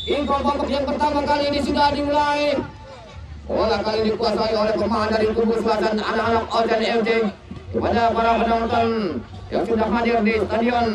Info babak yang pertama kali ini sudah dimulai. Bola kali ini dikuasai oleh pemain dari kubu selatan anak-anak Ojan FC. Kepada para penonton yang sudah hadir di stadion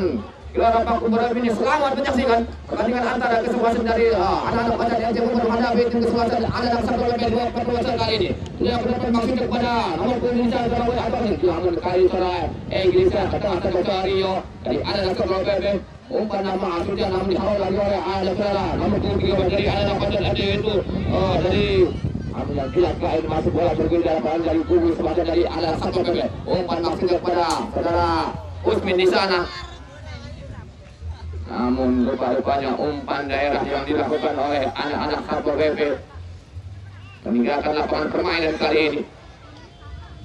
Gelora Paku Budayu ini, selamat menyaksikan pertandingan antara kesebelasan dari anak-anak Ojan FC menghadapi tim kesebelasan anak-anak Satpol PP 2 kali ini. Dia mendapat maksud kepada nomor punggung Surabaya Agung. Namun kali saudara Inggrisnya kata Rio dari anak-anak Satpol PP. Umpan nama sudah namun dihalau lagi oleh anak saudara nomor punggung 13 dari anak-anak Ojan FC itu dari yang tidak kain masuk bola bergulir dalam dari kubu sebagian dari anak Satpol PP. Umpan maksud kepada saudara Usmin di sana. Namun rupa-rupanya umpan daerah yang dilakukan oleh anak-anak Satpol PP meninggalkan lapangan permainan kali ini.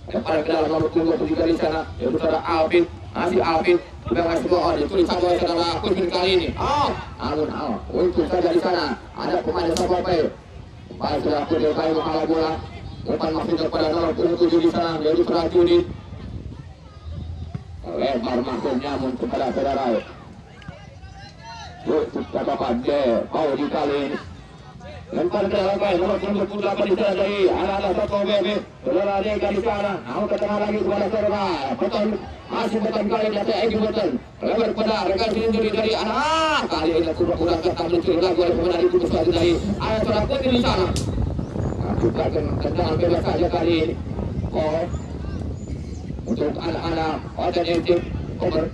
Kepada ke dalam nomor punggung juga di sana, yaitu saudara Alvin, masih Alvin, bebas bola ditulis oleh saudara Usmin kali ini. Namun untuk saja di sana ada pemain Satpol PP. Baik sudah kudir kali menghalau bola. Umpan maksud kepada nomor punggung 7 di sana, yaitu saudara Judi. Lebar maksudnya kepada saudara kata Pade, mau di kali ini. Lempar ke dalam baik, nomor punggung 8 di sana dari anak-anak Satpol PP. Saudara Deka di sana, namun ke tengah lagi kepada saudara Beton. Masih Beton kali di atas Egi Beton. Lebar kepada rekan sendiri dari anak. Kali ini kurang ketat mencuri lagi oleh pemain dari kubu selatan dari anak saudara Putri di sana. Juga tendangan bebas saja kali ini. Untuk anak-anak Ojan FC Kober.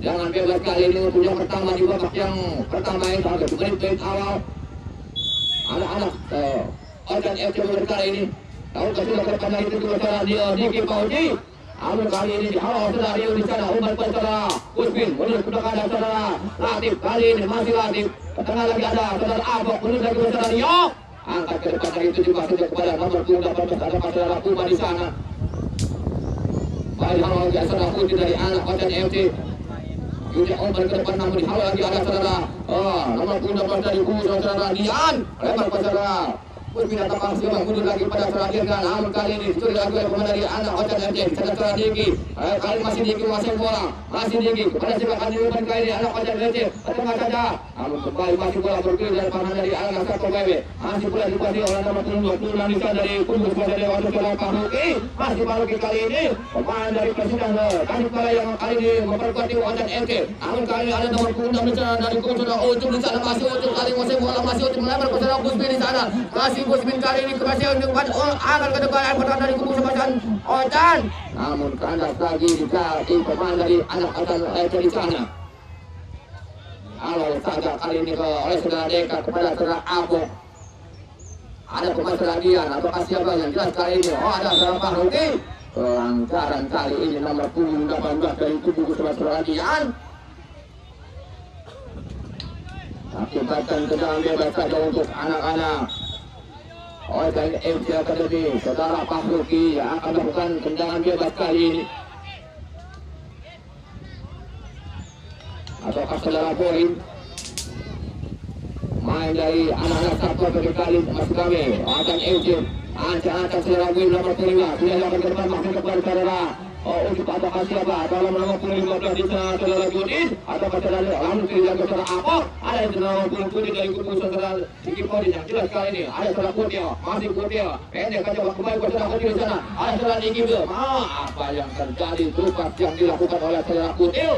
Jangan bebas kali ini untuk yang pertama di babak yang pertama yang agak menit awal. Anak-anak Ojan FC Kober kali ini tahu sudah kepada itu juga saudara dia Diki Pauji. Namun kali ini dihalau saudara Rio di sana. Umpan saudara Usmin menurut sudah ada saudara Latif. Kali ini masih Latif. Ketengah lagi ada saudara Abok menurut lagi saudara Rio. Angkat ke depan itu juga sudah kepada nomor punggung 18 ada saudara Puma di sana. Baik halau lagi saudara Putih dari anak Ojan FC. Juga umpan ke depan namun dihalau lagi ada saudara nomor punggung 18 dari kubu saudara Dian. Lebar ke saudara Usmin atau Pangsi mundur lagi pada saudara Dirga. Namun kali ini dicuri lagi oleh pemain dari anak Ojan FC. Saudara Diki. Kali masih Diki menguasai bola. Masih Diki kepada siapa umpan kali ini anak Ojan FC. Tengah saja. Namun kembali masih bola bergulir dari pemain dari anak Satpol PP. Masih bola dikuasai oleh nomor punggung 26 di sana dari kubu sebagai dewan saudara Paruki. Masih Paruki kali ini pemain dari Presiden Kadif Kala yang kali ini memperkuat tim Ojan FC. Namun kali ini ada nomor punggung 6 di sana dari kubu saudara Ucup di sana. Masih Ucup kali menguasai bola. Masih Ucup melebar ke saudara Busmin di sana. Masih Busmin kali ini kembali untuk akan ke depan pertahanan dari kubu sebagian Ojan. Namun kandas lagi juga tim pemain dari anak Ojan FC di sana. Kalau saja kali ini oleh saudara Deka kepada saudara Abok. Ada pemain saudara Dian atau siapa yang jelas kali ini. Ada saudara Fahruki. Pelanggaran kali ini nomor punggung 18 dari kubu saudara Dian. Akibatkan tendangan bebas saja untuk anak-anak Ojan FC Academy. Saudara Fahruki yang akan melakukan tendangan bebas kali ini. Ataukah saudara Borin main dari anak-anak Satpol PP kali masuk kami Ojan FC ancang-ancang saudara Borin nomor 5 sudah lakukan ke depan maksud kepada saudara untuk apakah siapa dalam nomor 15 di sana saudara Judis ataukah saudara langsung yang ke saudara Apok. Ada yang nomor 7 dari kubu saudara Diki Podi yang jelas kali ini. Ada saudara Kutil masih Kutil pendek saja kembali ke saudara Kutil di sana. Ada saudara Diki Bil. Apa yang terjadi tugas yang dilakukan oleh saudara Kutil.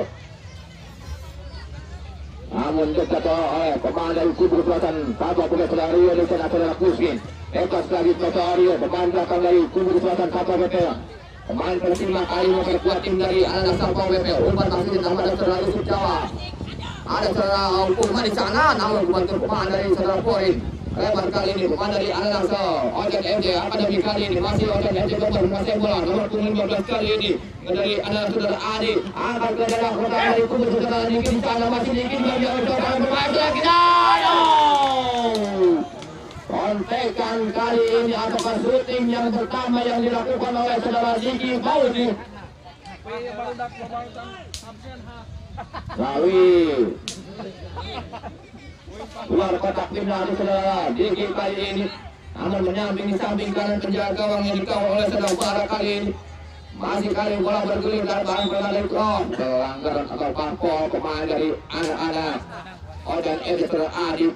Namun dekat oleh pemain dari kubu selatan Satpol PP saudara Rio di sana saudara Kuskin. Lepas lagi saudara Rio pemain belakang dari kubu selatan Satpol PP. Pemain pertama kali memperkuat tim dari anak Satpol PP. Umpan masih ditambah dari saudara Yusuf Jawa. Ada saudara Puma di sana namun membantu pemain dari saudara Porin. Lebar kali ini pemain dari anak Ojan FC Akademi kali ini masih Ojan FC menguasai bola nomor punggung 15 kali ini dari anak saudara Adi angkat ke dalam kotak dari kubu saudara Diki di sana masih Diki bagi saudara bermain lagi. Kontekan kali ini ataukah syuting yang pertama yang dilakukan oleh saudara Diki Pauji. Lawi luar kotak timnas saudara Diki kali ini namun menyamping di samping kanan penjaga gawang yang dikawal oleh saudara Bara kali ini Masih kali bola bergulir dan barang berlari cross. Pelanggaran atau parpol pemain dari anak-anak Ojan FC Saudara Adib.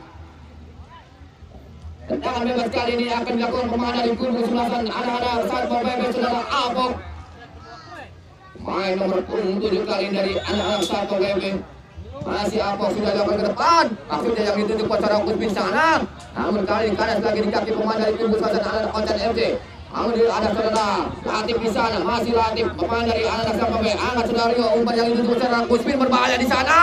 Tendangan bebas kali ini akan dilakukan pemain dari kubu sebelasan anak-anak Satpol PP Saudara Apok. Main nomor 7 kali ini dari anak-anak Satpol PP. Masih Apok sudah dilakukan ke depan. Maksudnya yang ditunjuk secara Kusmin sana. Namun kali ini kanan lagi di kaki pemain dari kubu sebelasan anak-anak Ojan FC. Namun ada Saudara Latif di sana, masih Latif pemain dari anak Satpol PP. Angkat Saudara Rio, umpan yang ditunjuk secara Kusmin berbahaya di sana.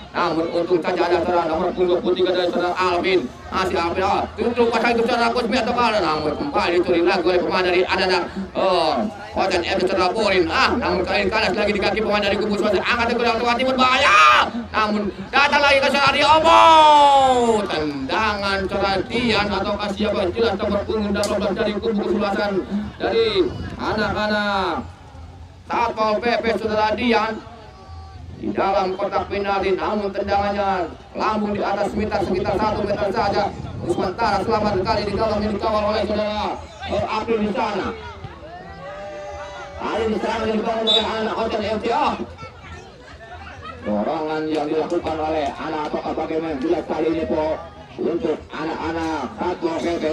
Namun untung saja ada Saudara nomor 23 dari Saudara Alvin. Masih Alvin, tunjuk pasang itu Saudara Kusmin atau kanan. Namun kembali dicuri lagi oleh pemain dari anak Ojan FC Saudara Borin. Namun kali ini kanan lagi di kaki pemain dari kubu sebelasan. Angkat ke belakang timur berbahaya. Namun datang lagi ke Saudara Rio. Tendangan Saudara Dian atau siapa jelas nomor punggung 12 dari kubu sebelasan dari anak-anak Satpol PP Saudara Dian di dalam kotak penalti, namun tendangannya lambung di atas meter sekitar 1 meter saja. Sementara selamat kali di gawang yang dikawal oleh Saudara April di sana. Kali di sana dikawal oleh anak Ojan FC. Dorongan yang dilakukan oleh anak apakah bagaimana jelas kali ini untuk anak-anak Satpol PP.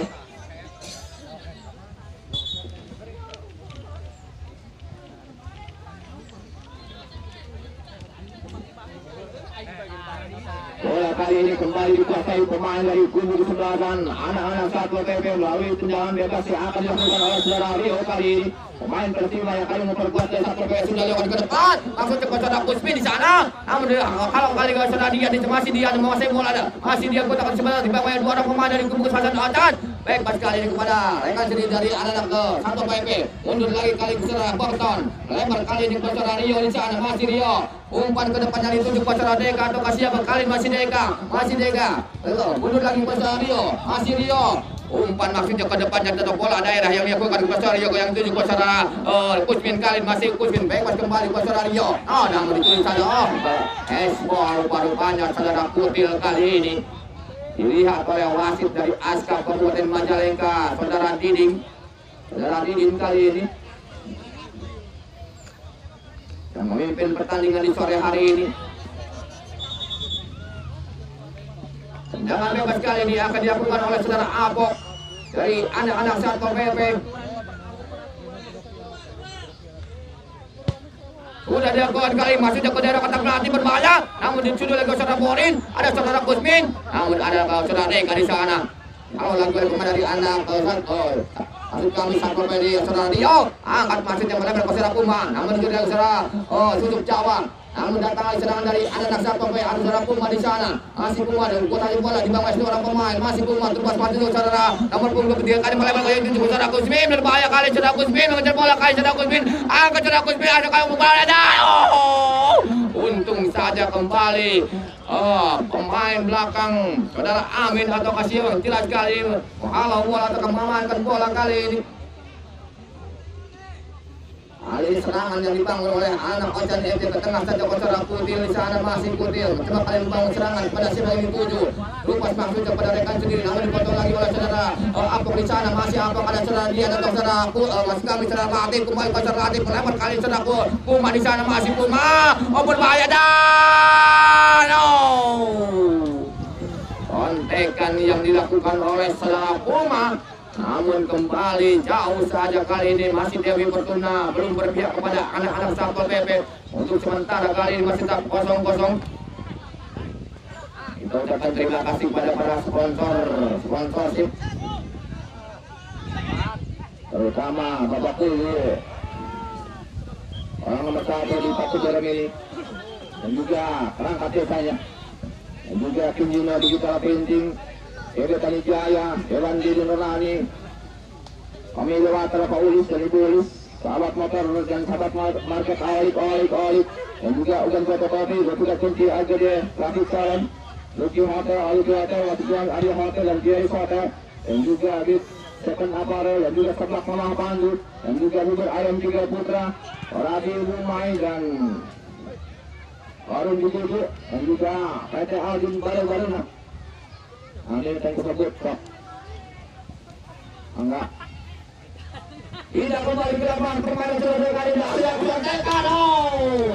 Bola kali ini kembali dikuasai pemain dari kubu sebelasan anak-anak Satpol PP melalui tendangan bebas yang akan dilakukan oleh Saudara Rio kali ini. Pemain Persima yang kali memperkuat dari Satpol PP sudah lewat ke depan, langsung cepat Saudara Kusmin di sana. Namun kalau kali Saudara dia masih dia menguasai bola, masih dia kotak sebelah di bawah dua orang pemain dari kubu sebelasan Ojan. Baik pas kali ini kepada rekan sendiri dari anak-anak ke Satpol PP. Mundur lagi kali ke Saudara Borton. Lebar kali ini ke Saudara Rio di sana, masih Rio. Umpan ke depannya ditunjuk ke Saudara Deka atau kasih apa kali masih Deka. Mundur lagi ke Saudara Rio, masih Rio. Umpan maksudnya ke depannya tetap bola daerah yang dilakukan ke Saudara Rio yang ditunjuk ke Saudara Kusmin kali masih Kusmin. Baik pas kembali ke Saudara Rio. Namun ditulis saja. Esbol rupanya Saudara Kutil kali ini dilihat oleh wasit dari Aska Kabupaten Majalengka, Saudara Diding kali ini yang memimpin pertandingan di sore hari ini. Tendangan bebas kali ini akan dilakukan oleh Saudara Apok dari anak-anak Satpol PP. Sudah dilakukan kali masuknya ke daerah kotak penalti berbahaya, namun dicuri oleh Saudara Borin, ada Saudara Kusmin, namun ada Saudara Deka di sana. Kalau lakukan kemana dari anak masuk kami Satpol PP Saudara Rio, angkat masuknya melebar ke Saudara Puma, namun dicuri oleh Saudara Susuk Jawa. Namun datang lagi serangan dari anak Satpol PP, ada Saudara Puma di sana. Masih Puma dan kotak bola di bawah dua orang pemain. Masih Puma terus masuk Saudara nomor punggung ketiga kali melebar ke yang Saudara Kusmin, berbahaya kali Saudara Kusmin mengejar bola kali Saudara Kusmin. Angkat Saudara Kusmin, ada kali bola ada. Untung saja kembali pemain belakang Saudara Amin atau Kasih jelas kali menghalau bola atau mengamankan bola kali ini. Kali ini serangan yang dibangun oleh anak Ojan FC ke tengah saja Saudara Kutil di sana, masih Kutil coba kali membangun serangan pada siapa yang dituju. Lupas maksudnya pada rekan sendiri, namun dipotong lagi oleh Saudara Apok di sana, masih Apok ada Saudara Dian atau Saudara masih kami Saudara Latif kembali ke Saudara Latif melebar kali Saudara Puma di sana, masih Puma berbahaya dan kontekan yang dilakukan oleh Saudara Puma. Namun kembali jauh saja kali ini masih Dewi Fortuna belum berpihak kepada anak-anak Satpol PP. Untuk sementara kali ini masih tetap 0-0. Kita ucapkan terima kasih kepada para sponsorship, terutama Bapak Kulu, orang nomor 1 di Paku Jalan ini, dan juga perangkat desanya, dan juga Kinjino Digital Printing, Ede Tani Jaya, Dewan Diri Nurani, kami lewat Pak Ulis dan Ibu Ulis, sahabat motor dan sahabat market Olik, dan juga Ugan Fotokopi, Bapak Kunci AGD, Trafik Salam, Luki Hotel, Aluki Hotel, Watujuan Arya Hotel, dan Gieris Hotel, dan juga Abid Second Apparel, dan juga Seblak Mamah Pandu, dan juga Bubur Ayam juga Putra, Oradi Rumai, dan Warung Buku, dan juga PT Aldin Baru-Baruna. Ini yang tersebut kok enggak Tidak kembali ke lapangan permainan selesai kali ini ada kontekan.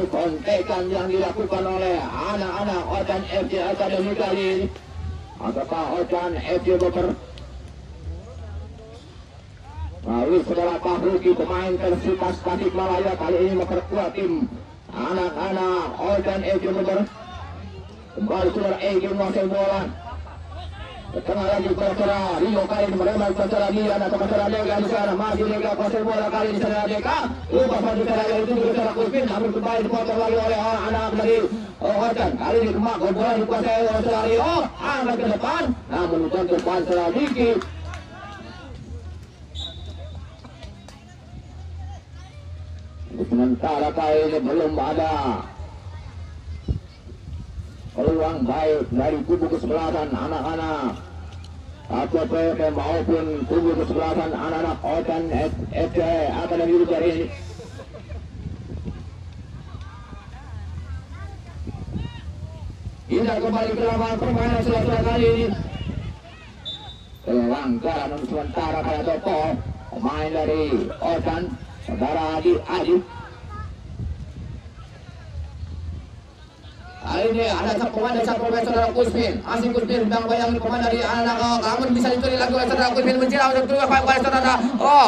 Kontekan yang dilakukan oleh anak-anak Ojan FC Academy kali ini. Apakah Ojan FC Bogor? Lalu saudara Fahruki pemain Persipas Tasikmalaya kali ini memperkuat tim anak-anak Ojan FC Bogor. Kembali saudara Egy menguasai bola. Tengah lagi saudara Rio kali ini merembak saudara Dian atau saudara Dega di sana, masih Dega kuasai bola kali ini saudara Dega. Lupa pada saudara itu juga saudara Kuspin, namun kembali dipotong lagi oleh anak dari Ojan. Kali ini kembali bola dikuasai oleh saudara Rio, angkat ke depan, namun untuk depan saudara Diki. Sementara kali ini belum ada peluang baik dari kubu kesebelasan anak-anak APP maupun kubu kesebelasan anak-anak Ojan FC Academy Bogor ini. Indah kembali ke lapangan permainan setelah kali ini. Pelanggaran sementara pada Toto pemain dari Ojan saudara Adi. Kali ini ada satu pemain saudara Kuspin. Masih Kuspin sedang bayang pemain dari anak-anak. Namun bisa dicuri lagi oleh saudara Kuspin menjelang untuk keluar oleh saudara.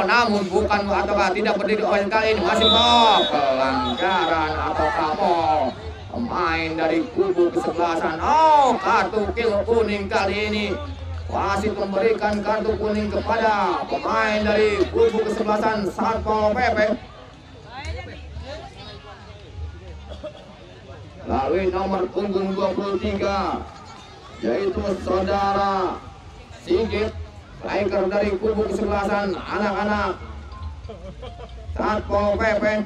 Namun bukan atau tidak berdiri oleh kali ini masih pelanggaran atau kapal pemain dari kubu kesebelasan. Kartu kuning kali ini wasit memberikan kartu kuning kepada pemain dari kubu kesebelasan Satpol PP. Lalu nomor punggung 23 yaitu saudara Sigit, striker dari kubu kesebelasan anak-anak Satpol PP.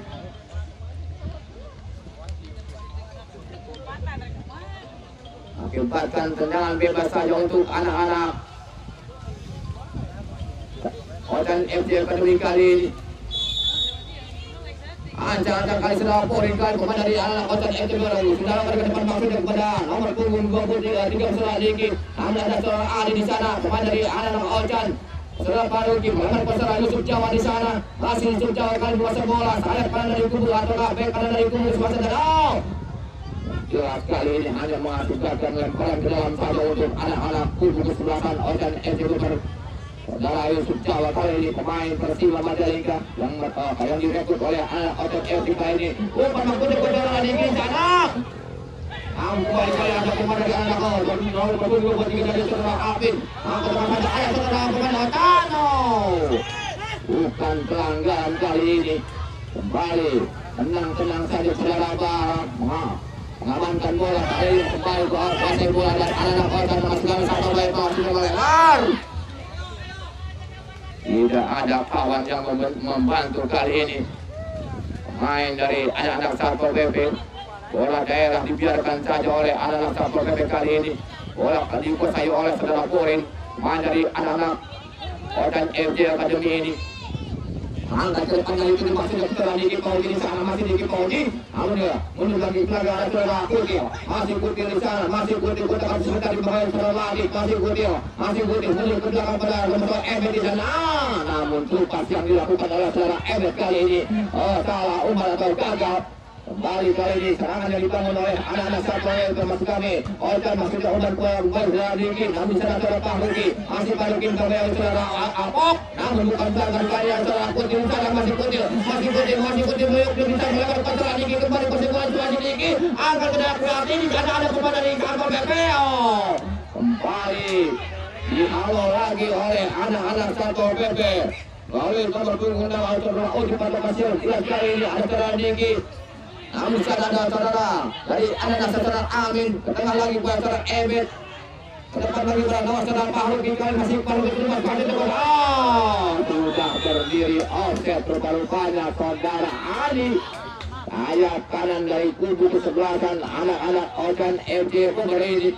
Akibatkan tendangan bebas saja untuk anak-anak Ojan FC Academy kali ini. Ancang-ancang kali sudah poring kali pemain dari anak Ojan FC Bogor. Sudah ke depan maksudnya kepada nomor punggung 23 saudara Diki. Ada saudara Ali di sana, pemain dari anak Ojan. Saudara Fahruki melakukan saudara Yusuf Jawa di sana. Masih Yusuf Jawa kali menguasai bola. Sayap kanan dari kubu ataukah bek kanan dari kubu sebastian. Jelas kali ini hanya mengakibatkan lemparan ke dalam saja untuk anak-anak kubu kesebelasan Ojan FC Bogor. Saudara Yusuf Jawa kali ini pemain Persima Majalengka yang direkrut oleh anak Ojan FC kali ini. Umpan mengkutuk ke saudara Diki sana. Kembali ada pemain dari anak Ojan. Nomor punggung 23 dari saudara Apin. Angkat pemain ayah saudara pemain Otano. Bukan pelanggaran kali ini. Kembali tenang-tenang saja saudara Barat. Mengamankan bola kali ini kembali ke kuasai bola dan anak Ojan masukkan satu baik sudah melempar. Tidak ada kawan yang membantu kali ini. Pemain dari anak-anak Satpol PP. Bola daerah dibiarkan saja oleh anak-anak Satpol PP kali ini. Bola dikuasai oleh saudara Poring. Pemain dari anak-anak Ojan FC Academy ini. Angkat ke depan itu masih saudara Diki Paudi di sana, masih Diki Paudi. Namun dia mundur lagi ada saudara Kutil, masih Kutil di sana, masih Kutil kotakan sebentar di bawah saudara lagi, masih Kutil mundur ke belakang pada saudara Ebet di sana. Namun tupas yang dilakukan oleh saudara Ebet kali ini salah umpan atau gagal. Kembali kali ini serangan yang dibangun oleh anak-anak Satpol PP termasuk kami. Ojan masih umpan kembali saudara Diki, namun saudara Fahruki, masih Fahruki kembali saudara Apok. Namun bukan belakang kali saudara Kutil di sana, masih Kutil meliuk bisa melewati saudara Diki kembali kesimpulan saudara Diki. Angkat ke dalam berarti di sana ada pemain dari Satpol PP. Kembali dihalau lagi oleh anak-anak Satpol PP. Lalu nomor punggung 6 saudara Oji Patok Kasir. Kali ini ada saudara Diki. Namun ada saudara dari anak saudara Amin, ke tengah lagi buat saudara Ebet, ke depan lagi bernama saudara Fahruki, kali masih Fahruki itu masih depan. Sudah berdiri offset rupa-rupanya saudara Ali. Sayap kanan dari kubu kesebelasan anak-anak Ojan FC Bogor ini.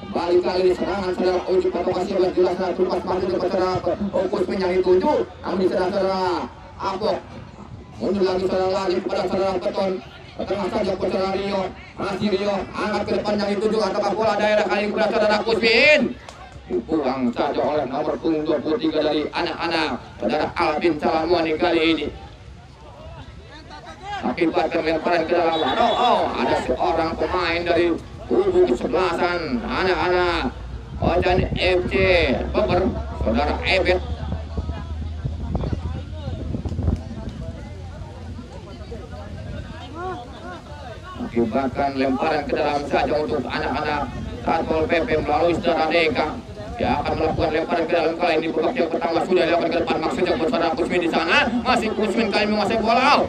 Kembali kali ini serangan saudara Uji Provokasi jelas tupas masuk ke saudara Okus penyanyi 7. Namun saudara Apok mundur lagi saudara lagi kepada saudara Beton. Ke tengah saja ke saudara Rio. Masih Rio angkat ke depan yang 7 atau bola daerah kali kepada saudara Kuspin. dibuang saja oleh nomor punggung 23 dari anak-anak saudara Alvin Salamoni kali ini. Akibatkan lemparan ke dalam ada seorang pemain dari kubu kesebelasan anak-anak Ojan FC Beber saudara Ebet. Akibatkan lemparan ke dalam saja untuk anak-anak Satpol PP melalui saudara Deka. Dia akan melakukan lemparan ke dalam kali ini. Babak yang pertama sudah dilakukan ke depan, maksudnya bersama Kusmin di sana. Masih Kusmin kali menguasai bola.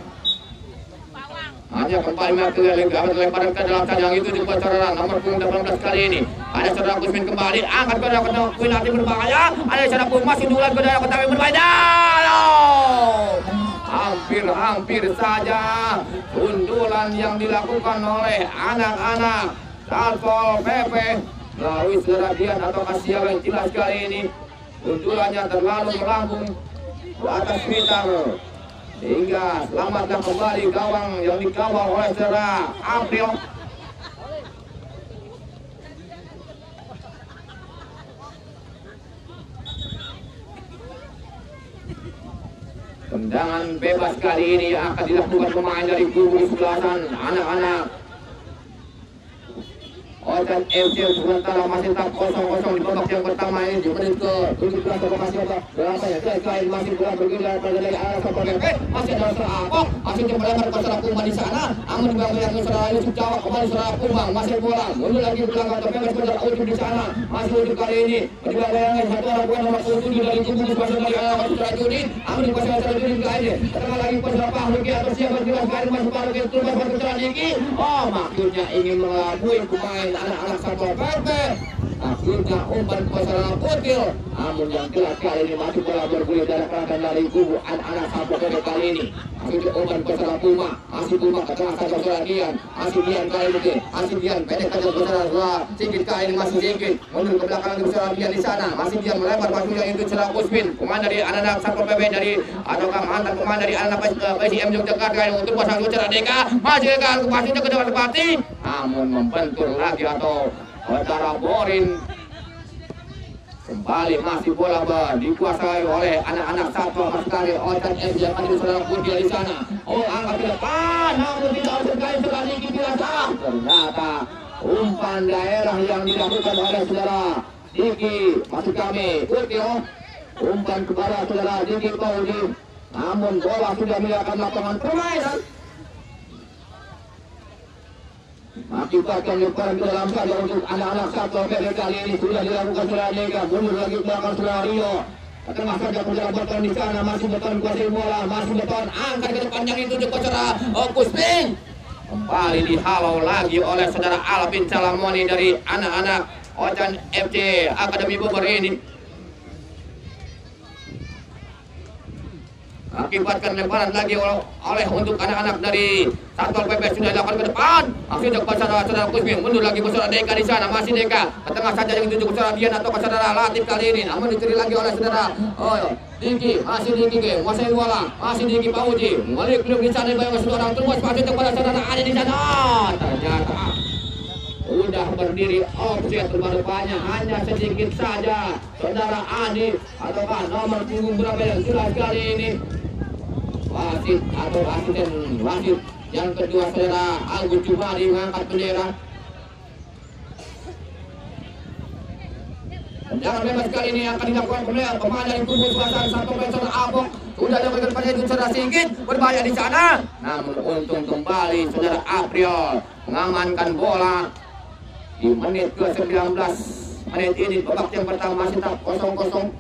Hanya kembali melakukan lemparan ke dalam saja, yang itu dibuat saudara nomor punggung 18 kali ini. Ada saudara Kusmin kembali angkat ke dalam penalti berbahaya. Ada saudara Kusmin masih dulan ke dalam penalti berbahaya. Hampir saja sundulan yang dilakukan oleh anak-anak Satpol PP melalui saudara Dian atau Kasia yang jelas kali ini. Sundulannya terlalu melambung ke atas Twitter sehingga selamatkan kembali gawang yang dikawal oleh saudara April. Tendangan bebas kali ini yang akan dilakukan pemain dari kubu sebelasan anak-anak Ojan FC. Sementara masih tetap 0-0 di babak yang pertama ini di menit ke 17. Masih ada berapanya kain masih bergerak dari arah Satpol PP. Masih ada serapok, masih coba lempar ke serap Puma di sana. Namun di belakang yang serap Yusuf Jawab kembali serap Puma masih bola mundur lagi ke belakang atau bebas pada ujung di sana. Masih ujung kali ini di belakang satu orang bukan nomor 7 dari kubu sebelasan dari arah Sirajudin. Namun di pasal Sirajudin kali ini tengah lagi pasal Fahruki atau siapa jelas kali masih Fahruki terus berbicara lagi. Maksudnya ingin mengelabui pemain anak-anak Satpol PP. Akhirnya umpan pasal Kutil. Namun yang jelas kali ini masih bola bergulir dari perangkat dari kubu anak-anak Satpol PP kali ini. Akhirnya umpan pasal Puma. Masih Puma ke tengah saja saudara Dian. Masih Dian kali ini. Masih Dian pendek saja saudara Sigit kali ini masih Sigit. Mundur ke belakang untuk saudara Dian di sana. Masih Dian melempar pasnya itu saudara Kusmin. Pemain dari anak-anak Satpol PP dari ataukah mantan pemain dari anak-anak PSM Yogyakarta yang untuk pasang saudara Deka. Masih Deka pasnya ke depan Bupati. Namun membentur lagi atau saudara Borin. Kembali masih bola dikuasai oleh anak-anak Satpol sekali. Ojan FC yang ada di saudara Kutil di sana. Angkat ke depan, namun tidak terkait sekali bila salah. Ternyata umpan daerah yang dilakukan oleh saudara Diki masih kami Kutil. Umpan kepada saudara Diki Paudi. Namun bola sudah meninggalkan lapangan permainan. Akibatkan lemparan ke dalam saja untuk anak-anak Satpol PP kali ini sudah dilakukan saudara Deka. Mundur lagi belakang saudara Rio. Tengah saja saudara Beton di sana, masih Beton kuasai bola, masih Beton angkat ke depan yang itu untuk saudara Kusmin. Kembali dihalau lagi oleh saudara Alvin Salamoni dari anak-anak Ojan FC Akademi Bogor ini. Akibatkan lemparan lagi oleh untuk anak-anak dari Satpol PP sudah dilakukan ke depan. Akhirnya ke saudara Kusmin, mundur lagi ke saudara Deka di sana, masih Deka. Ke tengah saja yang dituju ke saudara Dian atau ke saudara Latif kali ini. Namun dicuri lagi oleh saudara Diki, masih Diki menguasai bola, masih Diki Pauji. Balik belum di sana bayang seorang terus masih kepada saudara ada di sana. Ternyata sudah berdiri offset depannya hanya sedikit saja saudara Adi ataukah nomor punggung berapa yang jelas kali ini. Wasit atau asisten wasit yang kedua saudara Agus Jumadi mengangkat bendera. Tendangan bebas kali ini akan dilakukan pemain dari kubu sebelasan Satpol PP saudara Abok. Sudah dilakukan pada itu saudara Sigit berbahaya di sana. Namun untung kembali saudara April mengamankan bola di menit ke-19. Menit ini babak yang pertama masih tetap 0-0.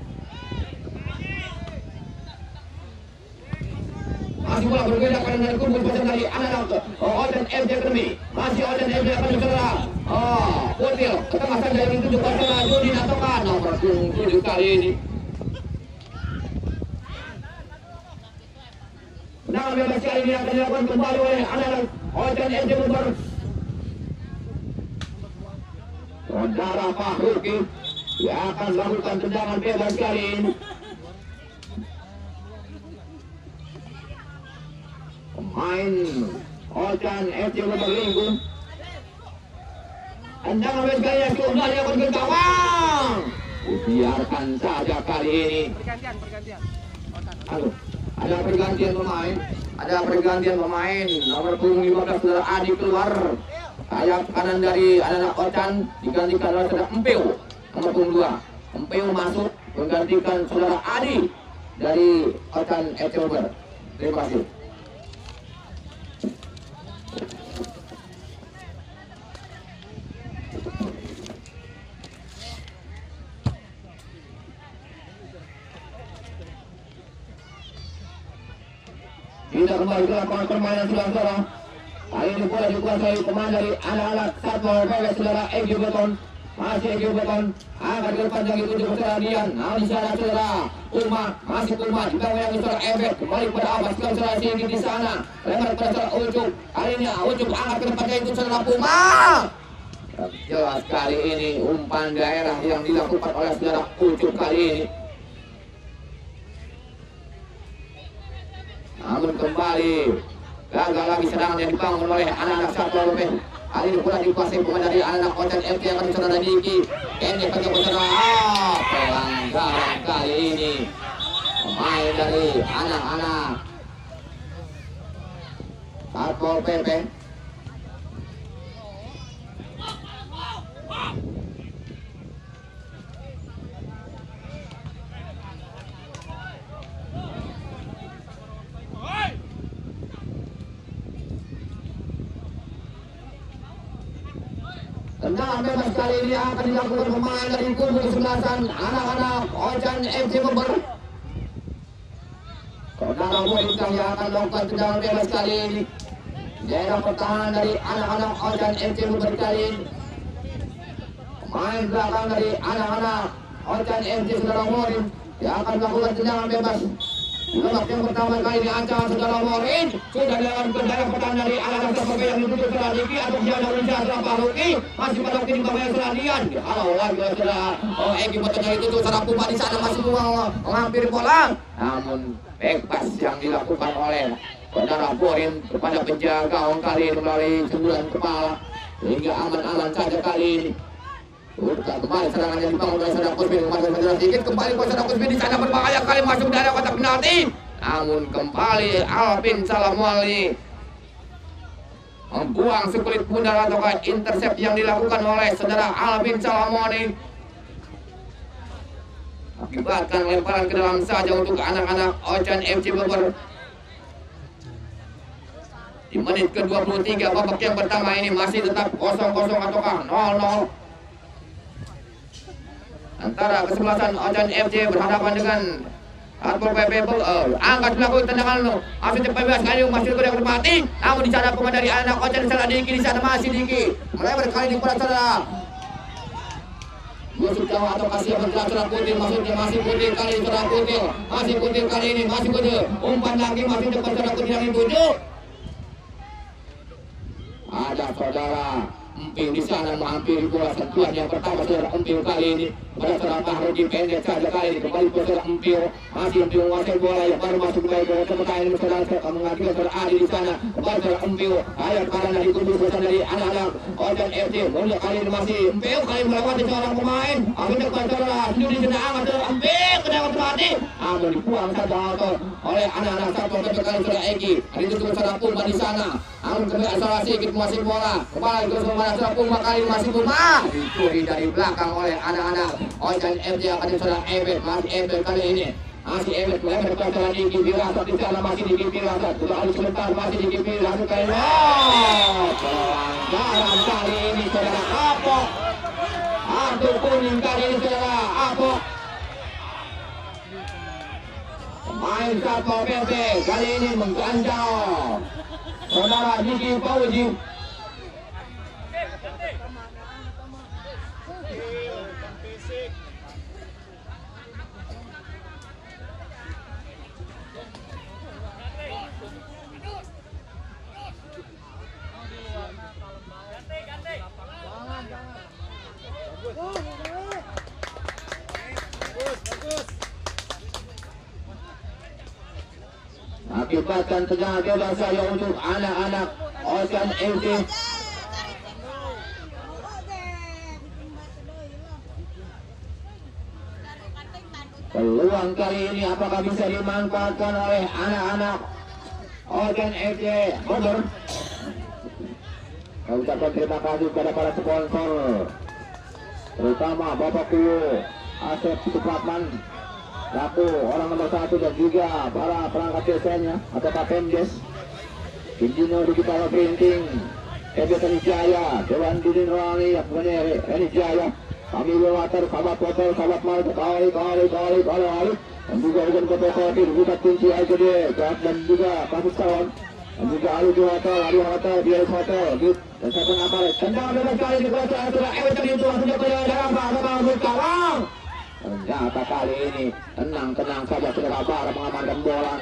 Masih bola berbeda pada dari kubu sebelasan dari anak-anak Ojan FC Academy. Masih Ojan FC Academy saudara Kutil. Ke tengah saja yang dituju ke saudara Judin ataukah nomor 7 kali ini. Tendangan bebas kali ini akan dilakukan kembali oleh anak-anak Ojan FC Bogor. Saudara Fahruki yang akan melakukan tendangan bebas kali ini. Pemain Ojan FC Bogor Lingkung. Tendangan bebas kali yang sudah dilakukan ke gawang. Biarkan saja kali ini. Pergantian. Aduh, ada pergantian pemain. Nomor punggung 15 saudara Adi keluar. Sayap kanan dari anak Ocan digantikan oleh saudara Empeu. Nomor punggung 2. Empeu masuk menggantikan saudara Adi dari Ocan FC Bogor. Terima kasih. Kita kembali ke lapangan permainan saudara. Kali ini bola dikuasai pemain dari anak-anak Satpol PP saudara Egy Beton. Masih Egy Beton akan ke depan lagi untuk saudara Dian. Nah di sana saudara Uma, masih Uma juga yang saudara Ebet kembali pada Abbas ke saudara Sigi di sana. Lempar pada saudara Ucup. Kali ini Ucup angkat ke depan lagi untuk saudara Puma. Jelas kali ini umpan daerah yang dilakukan oleh saudara Ucup kali ini. Namun kembali gagal lagi serangan yang dibangun oleh anak-anak Satpol PP. Kali ini bola dikuasai pemain dari anak-anak Ocan FC yang akan saudara Diki. Ini pada saudara pelanggaran kali ini pemain dari anak-anak Satpol PP. Tendangan bebas kali ini akan dilakukan pemain dari kubu kesebelasan anak-anak Ocan FC Bogor. Saudara Boyutang yang akan melakukan tendangan bebas kali ini. Daerah pertahanan dari anak-anak Ocan FC Bogor kali ini. Pemain belakang dari anak-anak Ocan FC saudara Morin yang akan melakukan tendangan bebas. Babak yang pertama kali ini ancaman saudara Morin sudah dilakukan ke daerah pertahanan dari anak-anak Satpol PP yang menuju saudara Diki atau dia ada berusaha saudara Faruqi masih pada waktu di bawah saudara Dian. Dihalau lagi oleh saudara Egy Beton itu saudara Puma di sana masih menghampiri bola. Namun bebas yang dilakukan oleh saudara Morin kepada penjaga gawang kali ini melalui sentuhan kepala sehingga aman-aman saja kali ini. Udah kembali serangan yang dibangun oleh saudara Kusmin masuk saudara sedikit kembali ke saudara Kusmin di sana berbahaya kali masuk dari kotak penalti. Namun kembali Alvin Salamwali membuang sekulit bundar atau intercept yang dilakukan oleh saudara Alvin Salamwali. Akibatkan lemparan ke dalam saja untuk anak-anak Ocan FC Bogor. Di menit ke-23 babak yang pertama ini masih tetap 0-0 ataukah 0-0 antara kesebelasan Ocan FC berhadapan dengan Satpol PP. Angkat melakukan tendangan masih cepat bebas kali masih berada mati. Namun di sana pemain dari anak Ocan di sana Diki di sana masih Diki. Melebar kali ini pada saudara Yusuf Jawa atau kasih saudara Kutil maksudnya masih Kutil kali ini saudara Kutil masih Kutil kali ini masih Kutil umpan lagi masih cepat saudara Kutil yang dituju. Ada saudara Empil di sana menghampiri bola sentuhan yang pertama saudara Empil kali ini pada saudara Bahrudin pendek saja kali ini kembali ke saudara Empil masih Empil menguasai bola yang baru masuk kembali ke pertandingan ini saudara mengajukan saudara Adi di sana kembali saudara Empil ayat kanan dari kubu kesebelasan dari anak-anak Ocan FC mulai kali ini masih Empil kali ini melewati seorang pemain akhirnya kepada saudara sendiri di sana amat saudara Empil kedatangan mati namun dibuang saja oleh anak-anak Satpol PP kali saudara Egy hari itu saudara Puma di sana namun kembali saudara Sigit menguasai bola kembali ke saudara Puma kali masih Puma dicuri dari belakang oleh anak-anak Ocan FC akan saudara Ebet masih Ebet kali ini masih Ebet melebar ke saudara Diki Firasat di sana masih Diki Firasat sudah alih sebentar masih Diki Firasat kali ini pelanggaran kali ini saudara Apok kartu kuning kali ini saudara Apok pemain Satpol PP kali ini mengganjal saudara Diki Fauzi. Akibatkan tendangan bebas saja untuk anak-anak Ocan FC. Peluang kali ini apakah bisa dimanfaatkan oleh anak-anak Ojan FC Bogor? Kami ucapkan terima kasih kepada para sponsor, terutama Bapak Kuyo, Asep Supratman, satu orang nomor 1, dan juga para perangkat desanya atau KPMDes, Injino Digital Printing, Ebetan Jaya, Dewan Didin Rani, yang punya Reni Jaya, kami water, sahabat hotel, sahabat mal, kali, dan juga ujian fotokopi, buka kunci ICD, dan juga kasus kawan, dan juga Ali Hotel, Biar Hotel, dan saya pun apa, tendang bebas kali di kota, sudah Everton itu langsung ke dalam Pak Kawang. Ternyata kali ini tenang saja saudara Bara mengamankan bola.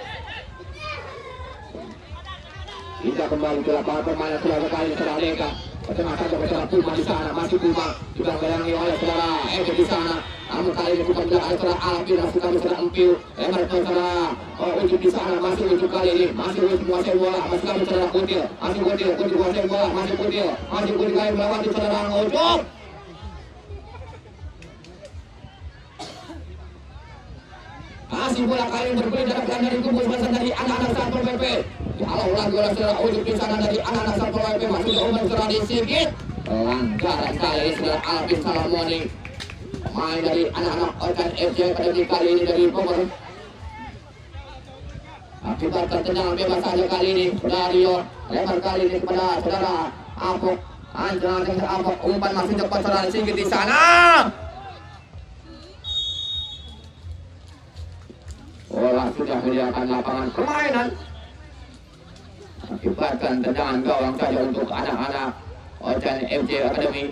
Kita kembali ke lapangan permainan saudara kali ini saudara Leka. Tengah saja saudara Puma di sana, masih Puma sudah melayani oleh saudara Eko di sana. Namun kali ini bukan saudara Alfi, masih kami saudara Empil. Lebar saudara Ucup di sana, masih Ucup kali ini, masih Ucup menguasai bola, masih kami saudara Kutil, masih Kutil menguasai bola, masih Kutil kali melawan di saudara Ucup. Masih bola kali ini bergulir dalam dari kumpul masa dari anak-anak Satpol PP. Kalau lagi oleh saudara Ucup di sana dari anak-anak Satpol PP, masih umum saudara disikit. Pelanggaran kali ini saudara Alvin Salamoni. Main dari anak-anak Ojan FC kali ini dari Bogor. Akibat tertenang bebas saja kali ini saudara Rio. Lebar kali ini kepada saudara Apok. Anjang Apok, umpan masih cepat saudara disikit di sana. Bola sudah menyediakan lapangan permainan. Akibatkan tendangan gawang saja untuk anak-anak Ojan FC Academy.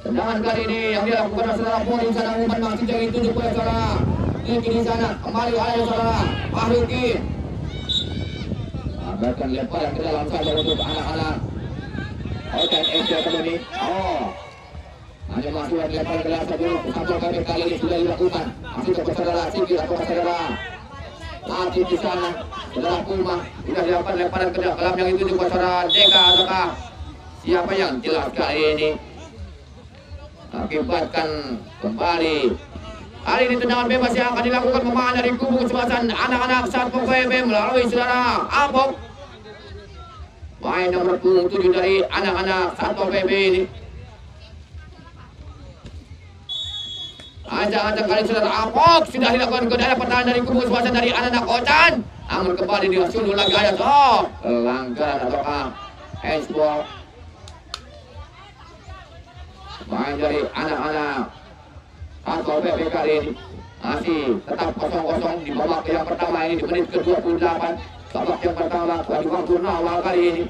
Tendangan kali ini yang dilakukan oleh saudara Poli sana, umpan masih jadi tunjuk oleh saudara Iki di sana, kembali oleh saudara Fahruki. Bahkan lemparan ke dalam saja untuk anak-anak Ojan FC Academy. Hanya masuk lemparan ke dalam saja. Satu kali ini sudah dilakukan. Masih ke saudara Sigi atau saudara Latif di sana. Saudara Puma sudah dilakukan lemparan ke dalam yang itu juga saudara Deka ataukah siapa yang jelas kali ini. Akibatkan kembali. Kali ini tendangan bebas yang akan dilakukan pemain dari kubu kesebelasan anak-anak Satpol PP melalui saudara Apok. Main nomor 7 dari anak-anak Satpol PP ini. Ajak-ajak kali saudara Apok sudah dilakukan ke dalam pertahanan dari kubu kesebelasan dari anak-anak Ojan. Namun kembali disunduh lagi ada pelanggaran ataukah handsball. Main dari anak-anak Satpol PP kali ini masih tetap 0-0 di babak yang pertama ini di menit ke-28. Babak yang pertama waktu awal kali ini.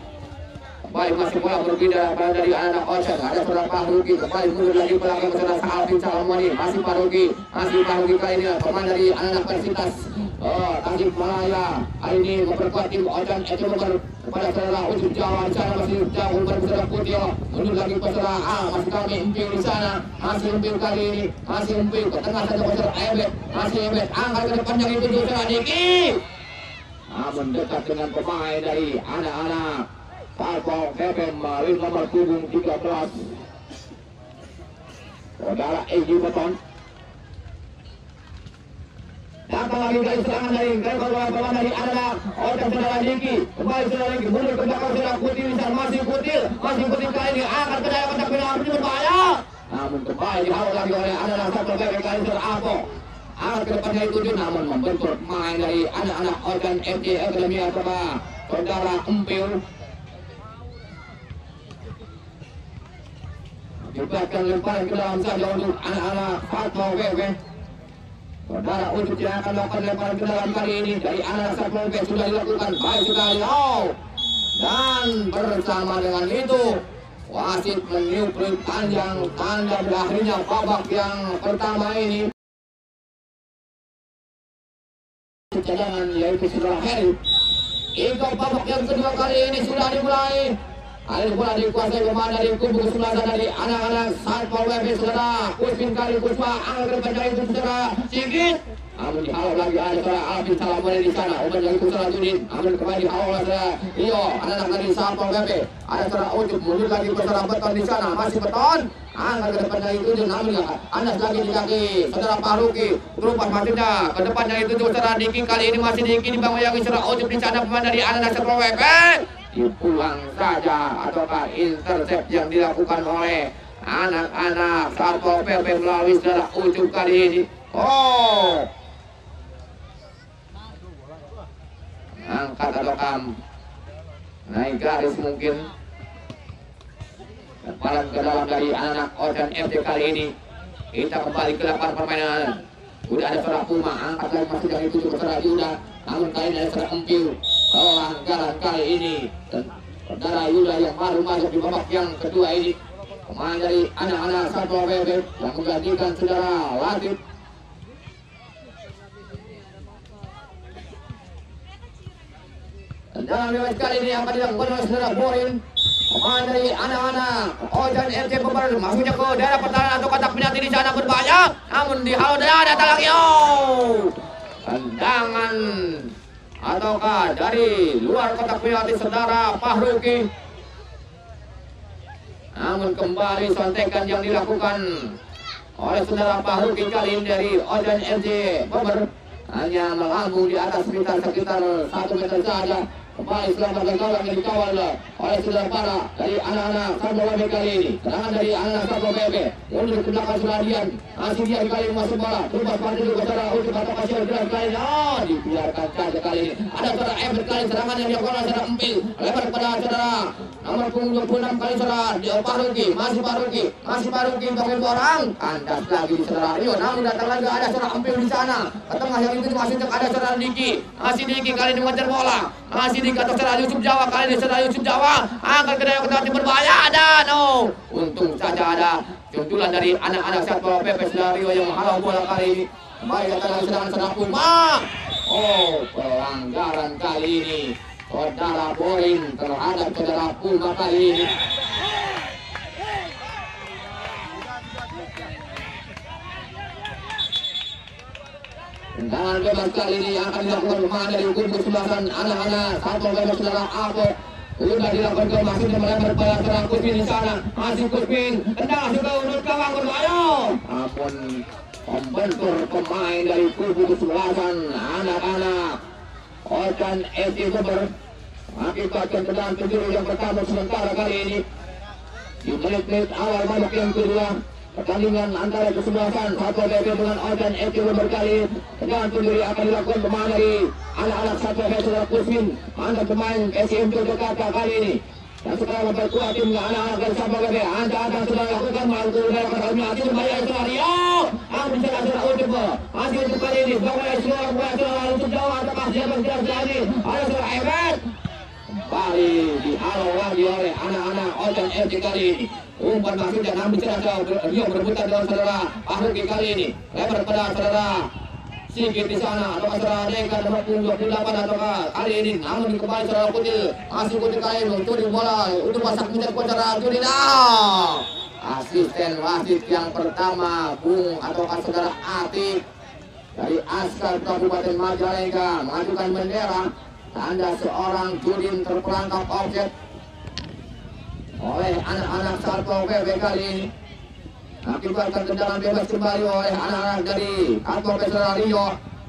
Kembali masih bola berpindah dari anak-anak Ojan. Ada saudara Fahruki kembali mundur lagi belakang saudara Alvin Salamoni. Masih Fahruki kali ini pemain dari anak-anak Persitas Tasik Malaya. Hari ini memperkuat tim Ojan FC Bogor kepada saudara Ucup Jawa di sana, masih jauh dari saudara Putio. Mundur lagi ke saudara masih kami Empil di sana, masih Empil kali ini, masih Empil ke tengah saja ke saudara Ebet, masih Ebet angkat ke depan yang itu saudara Diki. Namun dekat dengan pemain dari anak-anak Satpol PP melalui nomor punggung 13 saudara Egi Beton. Datang lagi dari serangan dari bawah dari anak Ojan saudara Diki. Kembali saudara Diki mundur ke belakang saudara Kutil di sana, masih Kutil kali ini angkat ke dalam kotak penalti berbahaya. Namun kembali dihalau lagi oleh anak Satpol PP kali saudara Apok. Angkat ke depannya itu namun membentur pemain dari anak-anak Ojan FC Academy bersama saudara Empil. Diberikan lemparan ke dalam saja untuk anak-anak Satpol PP. Saudara Ucup tidak akan melakukan lemparan ke dalam kali ini dari anak Satpol PP sudah dilakukan baik sekali. Dan bersama dengan itu wasit meniup panjang tanda berakhirnya babak yang pertama ini. Cadangan yaitu saudara Heri. Babak yang kedua kali ini sudah dimulai. Alih bola dikuasai pemain dari kubu sebelah sana dari anak-anak Satpol PP saudara. Kusmin kali Kusma angkat pencari itu saudara. Sigit. Namun dihalau lagi ada saudara Alvin Salamone di sana. Umpan yang itu saudara Judin. Namun kembali dihalau oleh saudara Rio. Anak-anak dari Satpol PP. Ada saudara Ucup mundur lagi ke saudara Beton di sana. Masih Beton. Angkat ke depan dari tujuh. Namun Anas lagi di kaki saudara Paruki. Terupas maksudnya ke depan dari tujuh saudara Diki. Kali ini masih Diki dibangun lagi saudara Ucup di sana. Pemain dari anak-anak Satpol PP. Dipulang saja ataukah intercept yang dilakukan oleh anak-anak Satpol PP melalui saudara Ucup kali ini. Oh, angkat atau naik garis mungkin lemparan ke dalam dari anak-anak Ojan FC kali ini. Kita kembali ke lapangan permainan. Udah ada saudara Puma, angkat lagi masih dari tujuh saudara Yuda. Namun kali ini ada saudara Empiu. Pelanggaran kali ini dan saudara Yuda yang baru masuk di babak yang kedua ini. Pemain dari anak-anak Satpol PP yang menggantikan saudara Latif. Dan dalam lewat kali ini akan dilakukan oleh saudara Borin. Pemain dari anak-anak Ojan FC Bogor masuknya ke daerah pertahanan atau kotak penalti di sana berbahaya. Namun dihalau dan ada lagi. Tendangan ataukah dari luar kotak penalti saudara Fahruki. Namun kembali sontekan yang dilakukan oleh saudara Fahruki kali ini dari Ojan FC Bogor hanya melambung di atas sekitar 1 meter saja. Kembali selamat gawang yang dikawal oleh saudara para dari anak-anak Satpol PP kali ini. Serangan dari anak-anak Satpol PP mundur ke belakang saudara Dian. Masih Dian kali ini masuk bola. Terubah pada dulu saudara untuk atau kasih gerak kali ini. Dibiarkan saja kali ini. Ada saudara Ebert kali serangan yang dilakukan oleh saudara Empil. Lebar kepada saudara nomor punggung 26 kali saudara Paruki. Masih Paruki untuk orang. Kandas lagi di saudara Rio. Namun datang lagi ada saudara Empil di sana. Ke tengah yang itu masih ada saudara Diki. Masih Diki kali ini mengejar bola. Masih dikata saudara Yusuf Jawa kali ini saudara Yusuf Jawa angkat ke daerah kotak berbahaya ada untung saja ada juntulan dari anak-anak Satpol PP saudara Rio yang menghalau bola kali ini. Kembali datang lagi serangan saudara Puma. Pelanggaran kali ini saudara Boring terhadap saudara Puma kali ini. Tendangan bebas kali ini akan dilakukan pemain dari kubu sebelasan anak-anak Satpol PP saudara Apo. Sudah dilakukan ke masih melebar pada saudara Kusmin di sana. Masih Kusmin tendangan juga untuk gawang berbahaya. Namun pembentur pemain dari kubu sebelasan anak-anak Ojan FC Bogor akibatkan tendangan penjuru yang pertama sementara kali ini di menit-menit awal babak yang kedua. Pertandingan antara kesebelasan Satpol PP dengan Ojan FC Bogor kali tendangan penjuru akan dilakukan pemain dari anak-anak Satpol PP saudara Kusmin mantan pemain SCM Jakarta kali ini yang sekarang memperkuat tim anak-anak dari Satpol PP. Anda sudah lakukan mampu dari pertandingan itu kembali dari Rio. Angkat saudara Ucup masih Ucup kali ini bawa dari seluruh bola saudara Ucup Jawa apakah dia bergerak lagi ada saudara Ebert kembali dihalau lagi oleh anak-anak Ojan FC kali ini. Umpan maksudnya namun saja Rio berebutan dengan saudara Fahruki kali ini. Lebar pada saudara Sigit di sana atau saudara Deka nomor 28 atau kali ini namun kembali saudara Kutil masih Kutil kali ini mencuri bola untuk masak minyak saudara Judin. Asisten wasit yang pertama Bung atau saudara Atik dari Askar Kabupaten Majalengka mengajukan bendera tanda seorang Judin terperangkap objek oleh anak-anak Satpol PP kali ini. Akibatkan tendangan bebas kembali oleh anak-anak dari Satpol PP saudara Rio.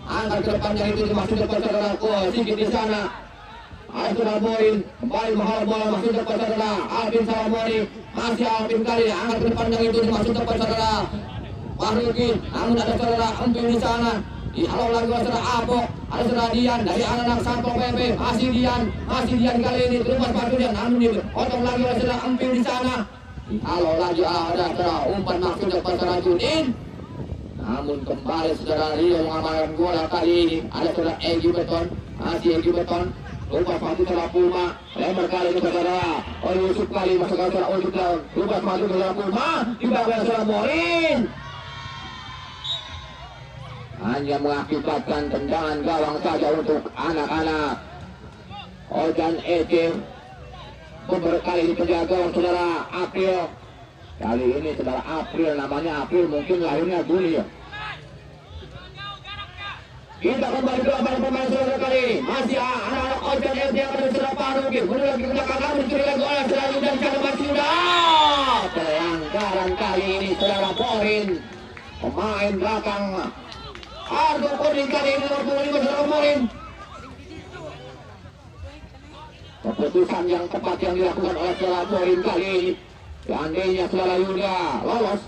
Angkat ke depannya itu masuk depan saudara Sigit di sana. Ada saudara Borin kembali menghalau bola masuk depan saudara Alvin Salamone. Masih Alvin kali ini angkat ke depannya itu masuk depan saudara Fahruki. Namun ada saudara Empil di sana. Dihalau lagi oleh saudara Apo. Ada saudara Dian dari anak-anak Satpol PP. Masih Dian kali ini terus masuk Dian. Namun dipotong lagi oleh saudara Empil di sana. Dihalau lagi ada saudara umpan maksud depan saudara Judin. Namun kembali saudara Rio mengamankan bola kali ini. Ada saudara Egi Beton. Masih Egi Beton. Lupa masuk saudara Puma. Lebar kali ini saudara Yusuf kali masuk ke saudara Yusuf. Lupa masuk saudara Puma. Dibawa saudara Borin. Hanya mengakibatkan tendangan gawang saja untuk anak-anak Ojan FC kali ini penjaga saudara April. Kali ini saudara April, namanya April, mungkin lahirnya Juli ya. Kita kembali ke lapangan pemain saudara kali ini. Masih anak-anak Ojan FC akan berserah paruh. Mundur lagi ke belakang, namun mencuri lagi oleh saudara Yuda di sana masih Yuda. Pelanggaran kali ini saudara poin. Pemain belakang Argo Kuning kali ini nomor 25 saudara poin. Keputusan yang tepat yang dilakukan oleh saudara poin kali ini. Seandainya saudara Yuda lolos,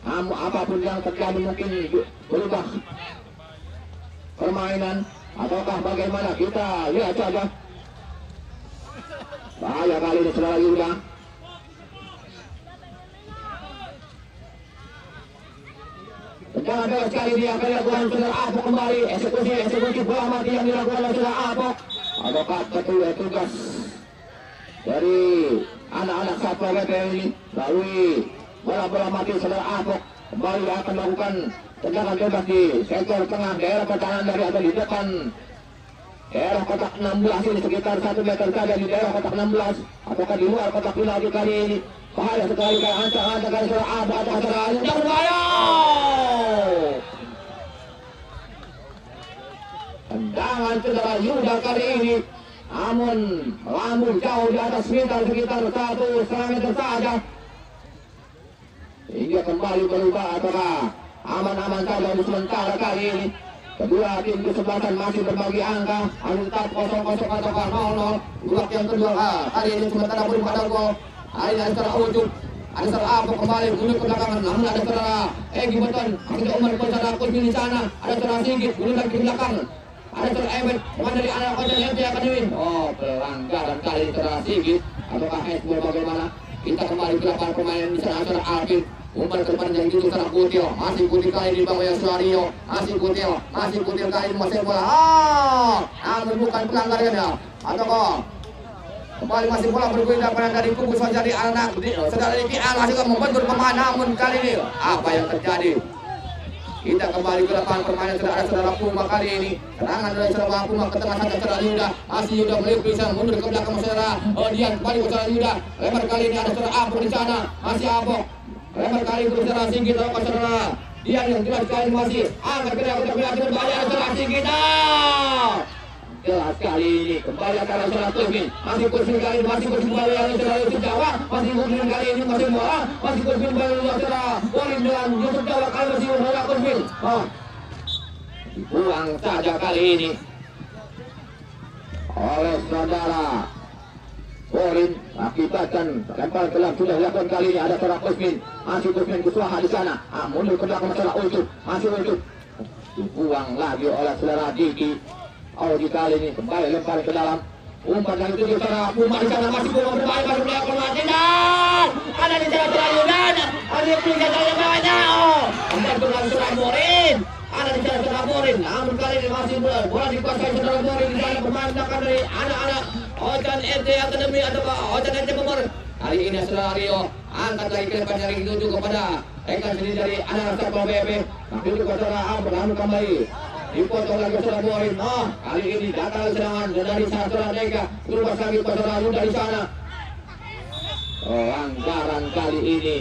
namun apapun yang terjadi mungkin berubah permainan ataukah bagaimana, kita lihat saja. Bahaya kali ini saudara Yuda. Tendangan bebas kali ini akan dilakukan saudara Apok kembali. Eksekusi bola mati yang dilakukan oleh saudara Apok. Ataukah kedua tugas dari anak-anak Satwa WP ini melalui bola-bola mati saudara Apok kembali akan melakukan tendangan bebas di sektor tengah daerah pertahanan dari atau di depan daerah kotak 16 ini, sekitar 1 meter saja di daerah kotak 16 ataukah di luar kotak penalti kali ini. Bahaya sekali kali ancang-ancang kali saudara Apok atau saudara Yuda berbahaya. Tendangan saudara Yuda kali ini namun melambung jauh di atas sekitar 1,5 meter saja hingga kembali berubah ataukah aman-aman saja di sementara kali ini. Kedua tim kesebelasan masih berbagi angka, masih tetap 0-0 ataukah 0-0. Blok yang kedua kali ini sementara belum ada gol. Hari ini ada saudara Ucup, ada saudara Apok kembali mundur ke belakang, namun ada saudara Egi Beton, ada Umar saudara Kusmin di sana, ada saudara Sigit mundur lagi ke belakang. Ada saudara Emet, pemain dari anak Ojan FC Academy. Oh, pelanggaran kali ini saudara Sigit ataukah Esbol bagaimana? Kita kembali ke lapangan pemain di sana saudara Alvin. Umpan ke depan yang itu saudara Kutil, masih Kutil kali di bawah yang Suario, masih Kutil kali ini masih bola. Namun bukan pelanggaran ya. Ataukah kembali masih bola bergulir dari kubu dari anak saudara Riki Al masih membentur pemain, namun kali ini apa yang terjadi? Kita kembali ke lapangan permainan saudara Puma kali ini. Serangan dari saudara Puma ke tengah saudara Yuda. Masih Yuda melihat bisa mundur ke belakang saudara Dian kembali ke saudara Yuda. Lebar kali ini ada saudara Apok di sana. Masih Apok. Lebar kali itu saudara Singgit ke saudara Dian yang jelas kali masih angkat ke belakang berbahaya saudara Singgit. Jelas kali ini kembali akan saudara Kusmin. Masih Kusmin kali ini masih Kusmin kembali yang saudara Yusuf Jawa. Masih Kusmin kali ini masih bola. Masih Kusmin kembali yang saudara Porin dengan Yusuf Jawa kali masih saudara Kusmin. Dibuang saja kali ini oleh saudara Porin. Akibatkan lempar kelam sudah dilakukan kali ini ada saudara Kusmin. Masih Kusmin Kuswaha di sana. Mundur ke belakang saudara Ucup. Masih Ucup. Dibuang lagi oleh saudara Diki. Di kali ini kembali lempar ke dalam. Umpan yang itu saudara Puma di sana masih Puma berbahaya baru melakukan tindakan. Ada di sana saudara Yudan. Ada yang punya saudara banyak. Umpan dengan saudara Morin. Ada di sana saudara Morin. Namun kali ini masih bola dikuasai saudara Morin di sana pemain belakang dari anak-anak Ojan FC Academy atau Ojan FC Bogor. Kali ini saudara Rio angkat lagi ke depan yang dituju kepada rekan sendiri dari anak-anak Satpol PP. Tapi untuk saudara Abraham kembali. Dipotong lagi saudara Morin. Kali ini datang serangan dari saudara Deka. Terus lagi saudara Yuda di sana. Pelanggaran kali ini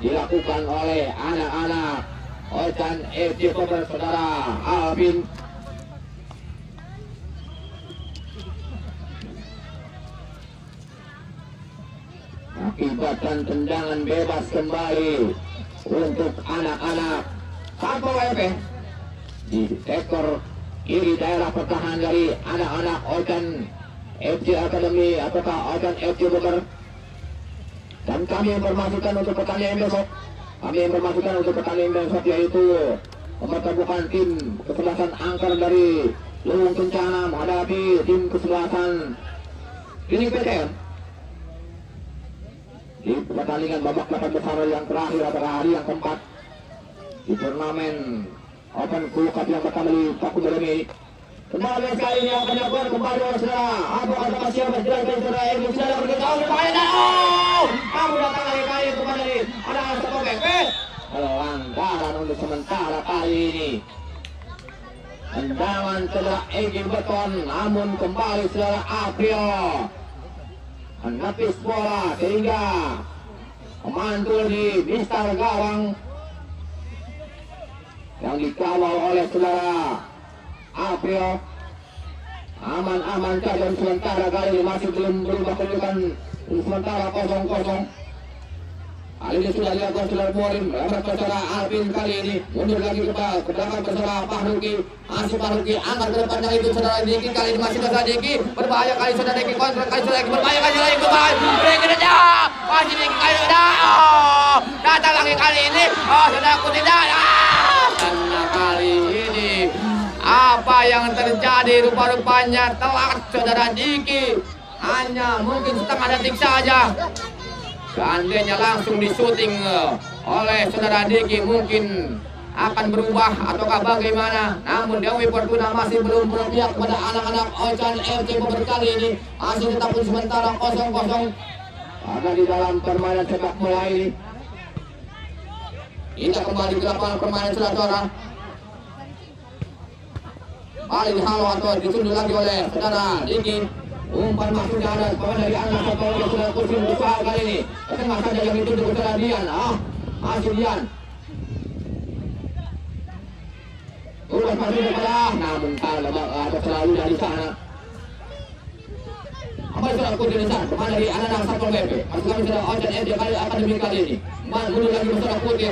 dilakukan oleh anak-anak Ojan FC Bogor saudara Alvin. Akibatkan tendangan bebas kembali untuk anak-anak Satpol PP di sektor kiri daerah pertahanan dari anak-anak Ojan FC Academy ataukah Ojan FC Bogor. Dan kami informasikan untuk pertandingan besok. Kami informasikan untuk pertandingan besok yaitu mempertemukan tim kesebelasan angker dari Luwung Kencana menghadapi tim kesebelasan Klinik PTM di pertandingan babak 8 besar yang terakhir atau hari yang keempat di turnamen Open Crew Cup yang pertama di Pakumeremi. Kembali sekali ini akan dilakukan kembali oleh saudara Apok atau masih berjalan saudara Egi sudah ada beritahu berbahaya dan kamu datang kali kepada dari anak-anak Satpol PP. Pelanggaran untuk sementara kali ini. Tendangan saudara Egi Beton, namun kembali saudara April. menepis bola sehingga memantul di mistar gawang yang dikawal oleh saudara April. Aman-aman saja sementara kali ini masih belum berubah kedudukan sementara 0-0. Kali ini sudah dilakukan saudara Morin melebar ke saudara Alvin kali ini mundur lagi ke belakang ke saudara Fahruki. Masih Fahruki angkat ke depan itu saudara Diki, kali ini masih saudara Diki berbahaya kali saudara Diki kontrak kali saudara Diki berbahaya kali saudara Diki berbahaya Diki saja masih Diki kali saudara datang lagi kali ini saudaraku tidak karena kali ini apa yang terjadi rupa-rupanya telat saudara Diki hanya mungkin setengah detik saja. Seandainya langsung disuting oleh saudara Diki mungkin akan berubah ataukah bagaimana. Namun Dewi Fortuna masih belum berpihak kepada anak-anak Ojan FC Bogor kali ini. Masih tetap sementara 0-0. Ada di dalam permainan sepak bola ini. Kita kembali ke lapangan permainan saudara. Balik halo atau ditunduk lagi oleh saudara Diki. Umpan masuknya ada pemain dari anak satu oleh saudara Kursi besar kali ini. Tengah saja yang ditunduk saudara Dian. Masih Dian. Umpan masuk kepada namun ada selalu dari sana. Apa saudara Kursi di sana? Pemain dari anak satu PP. Masuk kami saudara Ojan FC kali akademi kali ini. Mundur lagi saudara Kursi.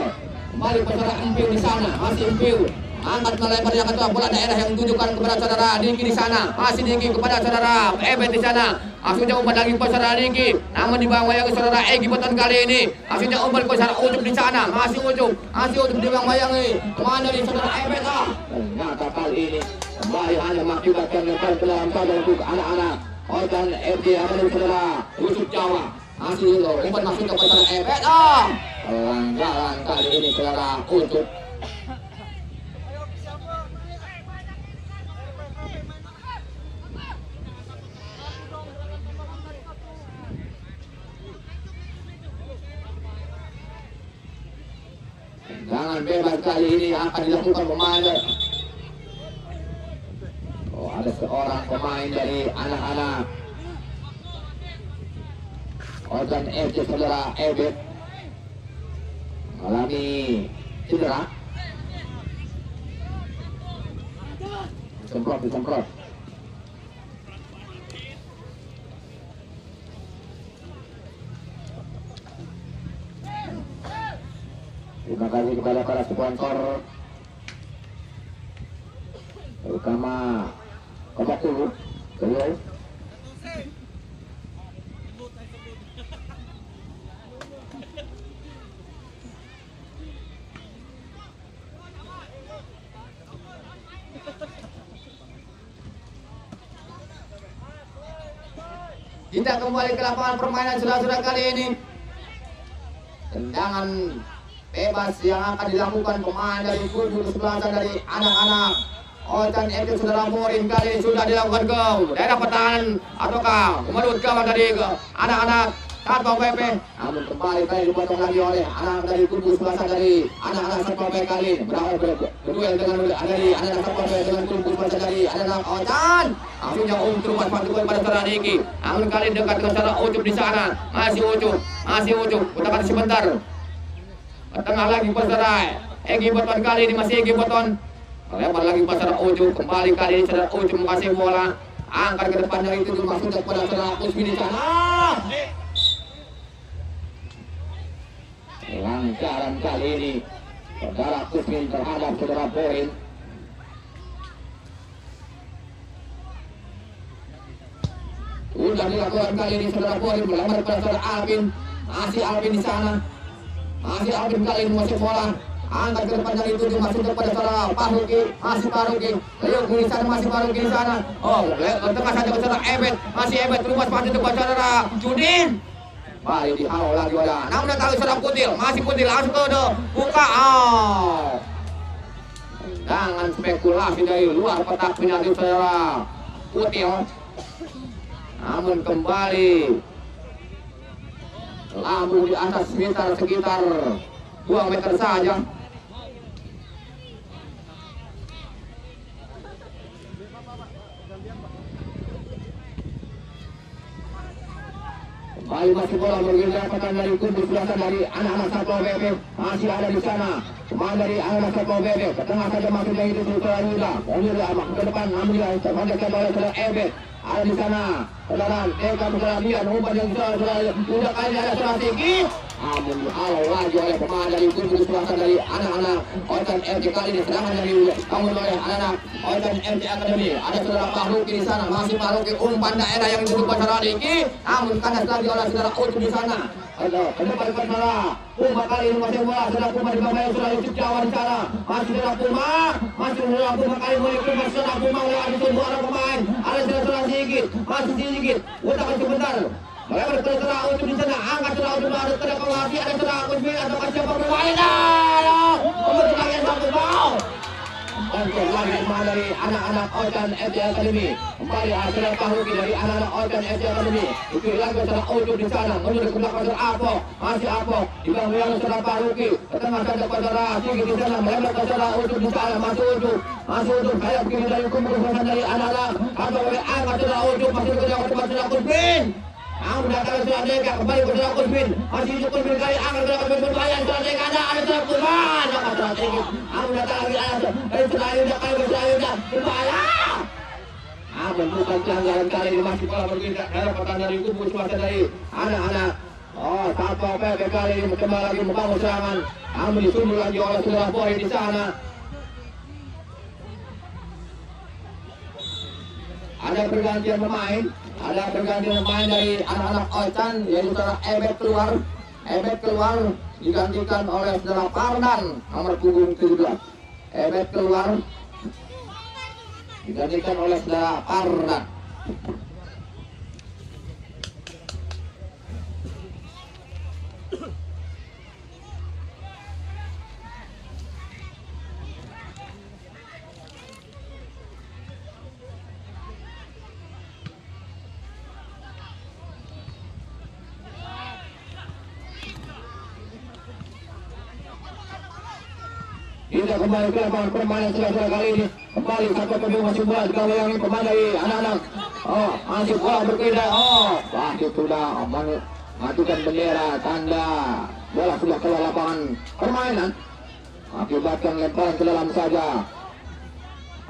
Kembali saudara Empiu di sana. Masih Empiu. Angkat melebar yang kedua bola daerah yang ditujukan kepada saudara Diki di sana. Masih Diki kepada saudara Ebet di sana. Maksudnya umpan lagi ke saudara Diki. Namun di bawah wayang saudara Egi Boton kali ini. Maksudnya umpan ke saudara Ucup di sana. Masih Ucup di bawah wayang ini. Kemana dari saudara Ebet ternyata kali ini kembali hanya mengakibatkan lebar ke dalam saudara untuk anak-anak Ojan FC apa dari saudara Ucup Jawa. Masih itu umpan masuk ke saudara Ebet. Pelanggaran kali ini saudara Ucup. Jangan bebas kali ini akan dilakukan pemain. Ada seorang pemain dari anak-anak Ojan FC saudara Ebet mengalami cedera. Disemprot. Terima kasih kepada para sponsor terutama Kotak Dulu beliau kita kembali ke lapangan permainan saudara-saudara kali ini. Tendangan bebas yang akan dilakukan pemain dari kubu sebelah dari anak-anak Ojan FC saudara Morin kali sudah dilakukan ke daerah pertahanan ataukah menurut gawang dari anak-anak Satpol PP. Namun kembali kali dipotong lagi oleh anak dari kubu sebelah dari anak-anak Satpol PP kali berduel dengan dari anak-anak Satpol PP dengan kubu sebelah dari anak-anak Ojan. Akhirnya terus pantuan pada saudara Diki. Namun kali dekat dengan saudara Ucup di sana. Masih Ucup. Putarkan sebentar. Tengah lagi pasar Egi Boton kali ini masih Egi Boton. Lebar lagi pasar Ucup. Kembali kali ini saudara Ucup mengasih bola. Angkat ke depannya itu maksudnya kepada saudara Kusmi di sana. Pelanggaran kali ini saudara Kusmi terhadap saudara Poin. Sudah dilakukan kali ini saudara Poin melebar kepada saudara Alvin. Masih Alvin di sana. Masih Alvin kali ini masih bola. Angkat ke depan dari itu masuk kepada saudara Fahruki. Masih Fahruki. Liuk di sana masih Fahruki di sana. Tengah saja saudara Ebet. Masih Ebet terus pasti kepada saudara Judin. Balik dihalau lagi oleh. Namun datang saudara Kutil. Masih Kutil langsung ke buka. Jangan spekulasi dari luar kotak penalti saudara Kutil. Namun kembali lambung di atas sekitar 2 meter saja. masih bola bergerak dapatkan dari kubu selatan dari anak-anak Satpol PP masih ada di sana. Pemain dari anak-anak Satpol PP ke tengah saja masuk dari itu Sultan Yuda. Yuda ke depan ambil yang terpandang oleh Saudara Ebet. Ada di sana. Saudara Eka Saudara Bian umpan yang Saudara Yuda kali ada strategi. Namun dihalau lagi oleh pemain dari kubu selatan dari anak-anak Otan FC kali ini serangan yang dibangun oleh anak-anak Otan FC Academy. Ada Saudara Fahruki di sana, masih Fahruki umpan daerah yang ditutup Saudara Diki. Namun kandas lagi oleh Saudara Ucup di sana. Ada ke depan Saudara Puma kali ini masih bola. Saudara Puma di bawah Saudara Yusuf Jawa di sana. Masih Saudara Puma, masih Saudara Puma kali ini Puma Saudara Puma lewat ditunggu oleh pemain. Ada Saudara Sigit, masih Sigit. Udah sebentar. Mereka berterus untuk di sana, angkat Saudara Ucup ada ke depan lagi. Ada Saudara Ucup atau siapa bermain. Pembentukan yang satu bau. Untuk lagi pemain dari anak-anak Otan FC Academy. Kembali Saudara Fahruki dari anak-anak Otan FC Academy. Itu lagi Saudara Ucup di sana. Menuju ke belakang Saudara Apo. Masih Apo. Di belakang Saudara Fahruki. Ke tengah saja Saudara Sigit di sana. Melempar Saudara Ucup di sana. Masih Ucup. Masih Ucup. Sayap kiri dari kumpul dari anak-anak. Atau oleh angkat Saudara Ucup. Masih kerja ke depan Saudara Kurpin. Ang datang Saudara Deka. Kembali ke Saudara Kurpin. Masih Ucup Kurpin kali angkat Saudara Kurpin berbayang. Saudara Deka ada Saudara Kurban. Saudara Sigit. Ang datang lagi ada. Saudara Yuda kali Saudara Yuda berbayang. Bukan pelanggaran kali ini masih bola bergerak dalam pertahanan dari kubu swasta dari anak-anak Satpol PP kali ini kembali lagi membangun serangan. Namun disundul lagi oleh Saudara Boy di sana. Ada pergantian pemain, dari anak-anak Ocan yaitu Saudara Ebet keluar digantikan oleh Saudara Pardan nomor punggung 17. Ebet keluar digantikan oleh Saudara Pardan. Kita kembali ke lapangan permainan setelah kali ini. Kembali satu pemain masih bola digawangi pemain dari anak-anak. Masih bola berpindah. Wasit sudah mengajukan bendera tanda bola sudah keluar lapangan permainan. Akibatkan lemparan ke dalam saja.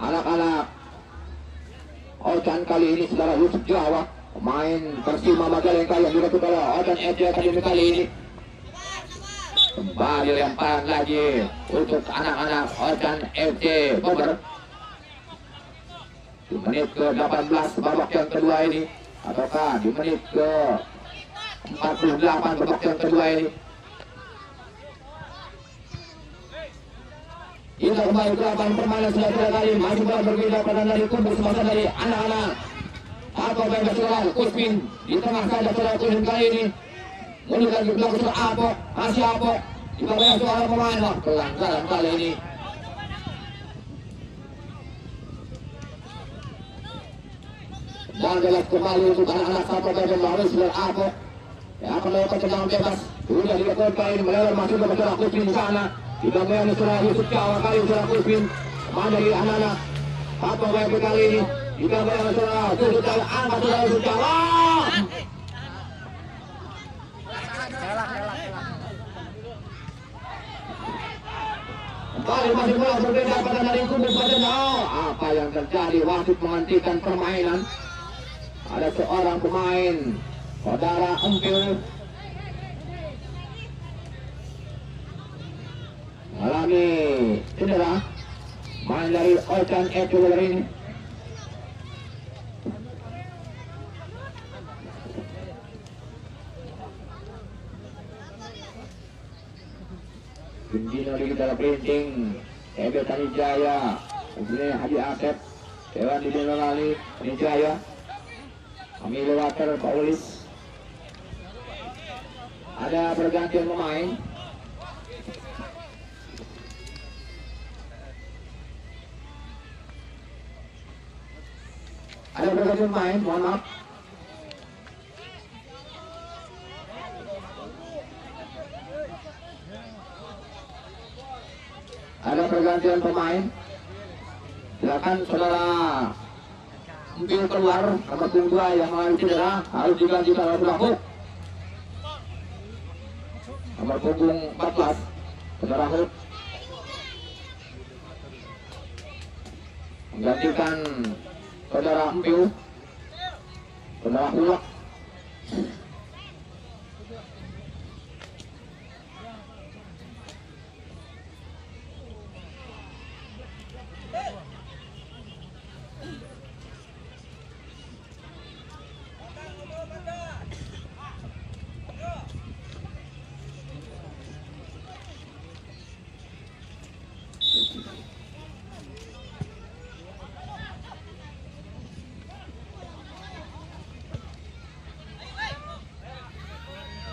Anak-anak Ocan kali ini Saudara Yusuf Jawa, pemain Persima Majalengka yang direkrut oleh Ocan FC Academy kali ini. Kembali lemparan lagi untuk anak-anak Ocan FC Bogor. Di menit ke-18 babak yang kedua ini, ataukah di menit ke-48 babak yang kedua ini. Kita kembali ke lapangan permainan setelah kali masih bola berpindah pada dari kubu semasa dari anak-anak atau bebas lawan Kurpin di tengah saja Saudara Kurpin kali ini. Mundur lagi belakang Saudara Apo, masih Apo di bawah seorang pemain. Pelanggaran kali ini. Dan jelas kembali untuk anak-anak Satpol PP melalui Saudara Apo yang akan melakukan tendangan bebas. Sudah dilakukan kali ini melewat masuk ke Saudara Kurpin di sana. Kita melihat Saudara Yusuf Jawa kali ini Saudara Kurpin pemain dari anak-anak Satpol PP kali ini. Kita melihat Saudara Yusuf Jawa angkat Saudara Yusuf Jawa. Kali masih bola berbeda pada dari kubu pada apa yang terjadi? Wasit menghentikan permainan. Ada seorang pemain Saudara Empil mengalami cedera. Main dari Ocan FC Bogor ini. Pembina di dalam printing Ebet Tanijaya, kemudian Haji Asep, Dewan di Denali Tanijaya, Amil Water Paulis. Ada pergantian pemain. Ada pergantian pemain, mohon maaf. Ada pergantian pemain. Silakan Saudara Empil keluar, nomor punggung 2 yang mengalami cedera harus digantikan oleh Saudara Hook. nomor punggung 14 saudara Hook menggantikan saudara Empiu, saudara Hulak.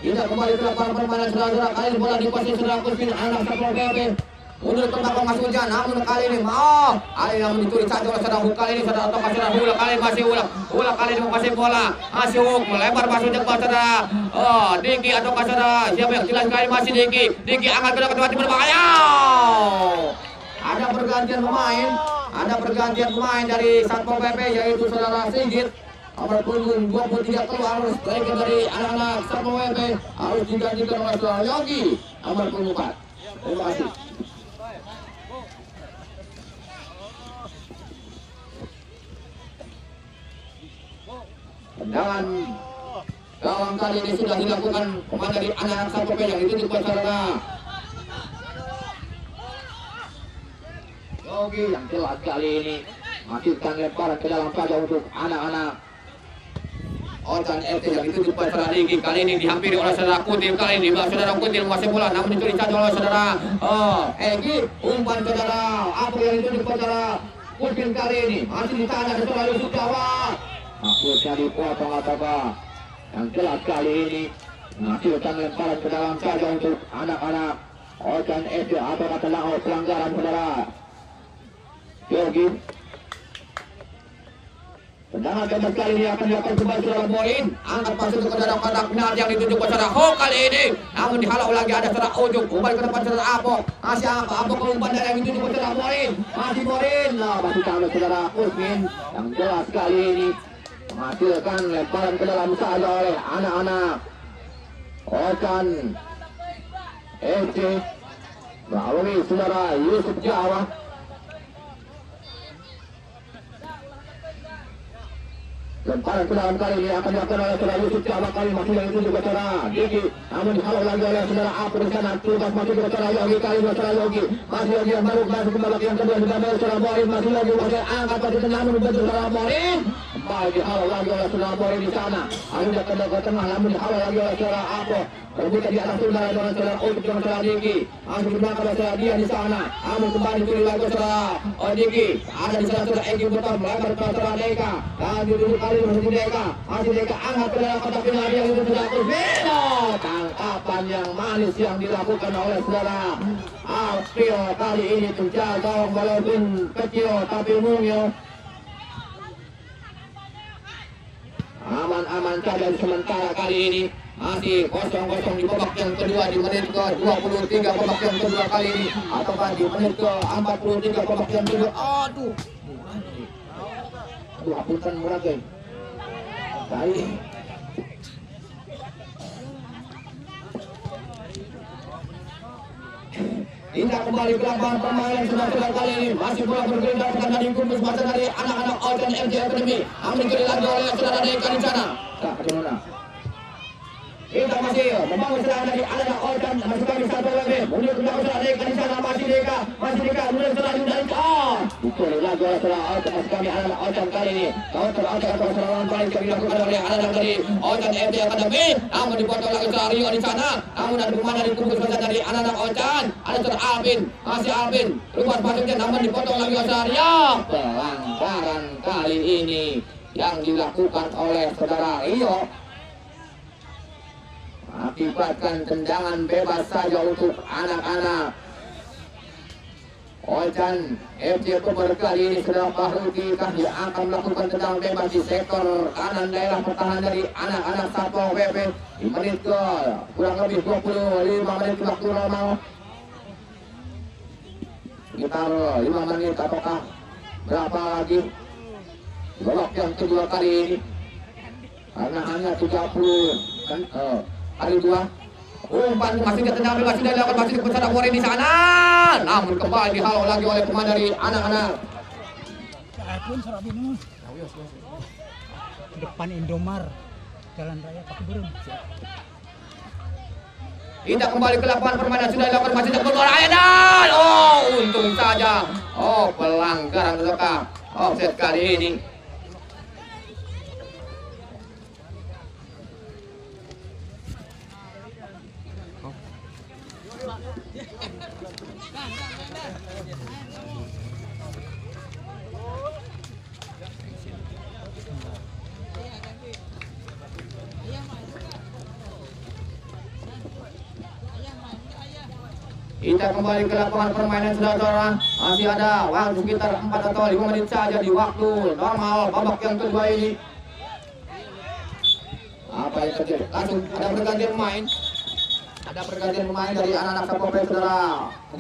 Kita kembali ke lapangan permainan saudara. Kali ini bola di posisi saudara Kusmin anak Satpol PP. Mundur ke belakang Mas Hujan, namun kali ini kali ini namun dicuri saja oleh saudara Huk. Kali ini saudara atau saudara Huk, kali ini masih ulang kali ini masih bola, masih Huk melebar masuk depan saudara. Diki atau saudara siapa yang jelas kali masih Diki angkat ke depan tim berbahaya. Ada pergantian pemain dari Satpol PP yaitu saudara Singgit. Nomor punggung 23 keluar striker dari anak-anak Satpol PP harus digantikan oleh saudara Yogi nomor punggung 4. Terima kasih. Tendangan gawang kali ini sudah dilakukan pemain dari anak-anak Satpol PP yang itu dibuat saudara Yogi yang jelas kali ini masukkan lemparan ke dalam saja untuk anak-anak Ocan FT yang itu dibuat saudara Diki. Kali ini dihampiri oleh saudara Kutil. Kali ini saudara Kutil masih bola namun dicuri saja oleh saudara Egi. Umpan saudara apa yang itu dibuat saudara Kutil kali ini masih ditahan oleh saudara Yusuf Jawa. Akhirnya dipotong atau yang jelas kali ini menghasilkan lemparan ke dalam saja untuk anak-anak Ocan FT atau katakanlah pelanggaran saudara Yogi. Tendangan bebas kali ini akan dilakukan kembali saudara Morin. Angkat masuk ke dalam kotak penalti yang ditunjuk saudara Hok kali ini. Namun dihalau lagi ada saudara Ujung. Kembali ke depan saudara Apo. Masih Apo ke umpan dari yang ditunjuk saudara Morin. Masih Morin. Masih tahu saudara Kusmin. Yang jelas kali ini menghasilkan lemparan ke dalam saja oleh anak-anak Ocan FC melalui saudara Yusuf Jawa. Lemparan ke dalam kali ini akan dilakukan oleh saudara Yusuf Jawa. Kali masih yang itu juga saudara Diki, namun dihalau lagi oleh saudara Apu di sana. Tugas masih ke saudara Yogi. Kali ini saudara Yogi masih Yogi yang baru masuk kembali yang kedua sudah baru saudara Morin. Masih Yogi masih angkat masih namun dibantu saudara Morin. Kembali dihalau lagi oleh saudara Morin di sana. Akhirnya ke tengah namun dihalau lagi oleh saudara Apu. Terbuka di atas saudara dengan saudara Utup dengan saudara Diki. Masih belakang oleh saudara dia di sana. Namun kembali dicuri lagi saudara Diki. Ada di sana saudara Egi Butam melebar ke saudara Deka. Dan dulu kali masih Deka. Masih Deka angkat ke dalam kotak penalti yang itu sudah berbeda. Tangkapan yang manis yang dilakukan oleh saudara Alpio kali ini terjaga walaupun kecil tapi mungil. Aman-aman saja sementara kali ini. Masih 0-0 di babak yang kedua di menit ke 23 babak yang kedua kali ini. Ataukah di menit ke 43 babak yang kedua. Aduh apunten murah guys. Baik. Tidak kembali ke lapangan permainan saudara kali ini. Masih bola bergerak dari kumpul masa dari anak-anak Ocan MJ Academy. Ambil kiri lagi oleh saudara Deka di sana. Tak bagaimana? Kita masih membangun serangan dari anak Ocan. Masih kami satu lagi. Mundur ke belakang saudara Deka di sana. Masih Deka. Mundur saudara dari dicuri lagi oleh saudara Ocan. Masih kami anak Ocan kali ini. Kawan saudara Ocan atau serangan balik yang dilakukan oleh anak dari Ocan MJ Academy. Namun dipotong lagi saudara Rio di sana. Namun ada kemana di kumpul masa dari anak Ocan. Ada saudara Alvin. Masih Alvin. Luar pasuknya namun dipotong lagi oleh saudara Rio. Pelanggaran kali ini yang dilakukan oleh saudara Rio akibatkan tendangan bebas saja untuk anak-anak Ocan FC Koper. Kali ini saudara Fahruki Kahdi akan melakukan tendangan bebas di sektor kanan daerah pertahanan dari anak-anak Satpol PP di menit ke kurang lebih 25 menit waktu normal. Sekitar 5 menit ataukah berapa lagi babak yang kedua kali ini karena hanya 30 kan kali 2 Umpan masih ditendang bebas sudah dilakukan masih kepada Borin di sana. Namun kembali dihalau lagi oleh pemain dari anak-anak. Depan Indomar Jalan Raya Paku Burung. Kita kembali ke lapangan permainan sudah dilakukan masih keluar dan untung saja. Pelanggaran terdekat. Offset kali ini. Kita kembali ke lapangan permainan saudara. Masih ada waktu sekitar 4 atau 5 menit saja di waktu normal babak yang kedua ini. Apa yang terjadi? Langsung ada pergantian pemain. Ada pergantian pemain dari anak-anak Satpol PP saudara.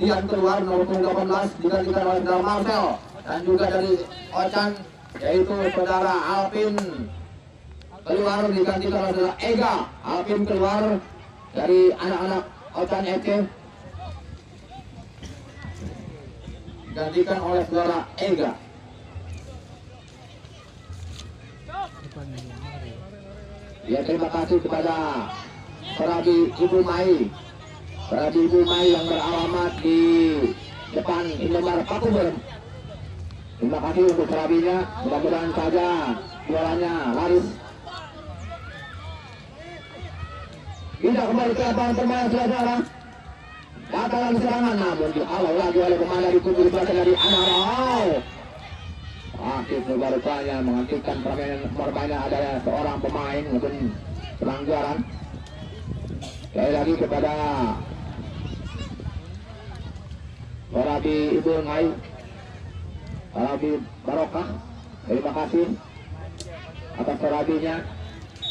Dian keluar nomor 18 digantikan oleh saudara Marcel dan juga dari Ocan yaitu saudara Alvin keluar digantikan oleh saudara Ega. Alvin keluar dari anak-anak Ocan FC digantikan oleh saudara Ega. Ya, terima kasih kepada Serabi Ibu Mai. Serabi Ibu Mai yang beralamat di depan Indomar Paku Burung. Terima kasih untuk Serabinya. Mudah-mudahan saja jualannya laris. Kita kembali ke lapangan permainan saudara. Datang serangan namun dihalau lagi oleh pemain dari kubu belakang dari Anarau. Aktif rupanya menghentikan permainan adalah seorang pemain maupun pelanggaran. Sekali lagi kepada Serabi Ibu Ngai, Serabi Barokah, terima kasih atas serabinya.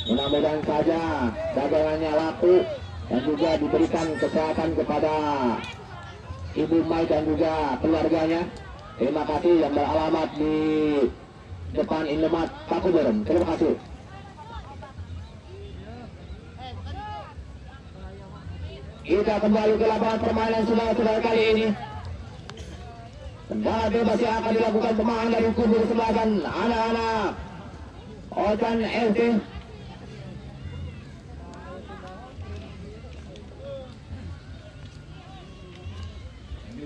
Mudah-mudahan saja dagangannya laku dan juga diberikan kesehatan kepada Ibu Mai dan juga keluarganya. Terima kasih yang beralamat di depan Indomaret Paku Burung. Terima kasih. Kita kembali ke lapangan permainan saudara-saudara kali ini. Tendangan bebas yang akan dilakukan pemain dari kubu sebelah dan anak-anak Ocan FC.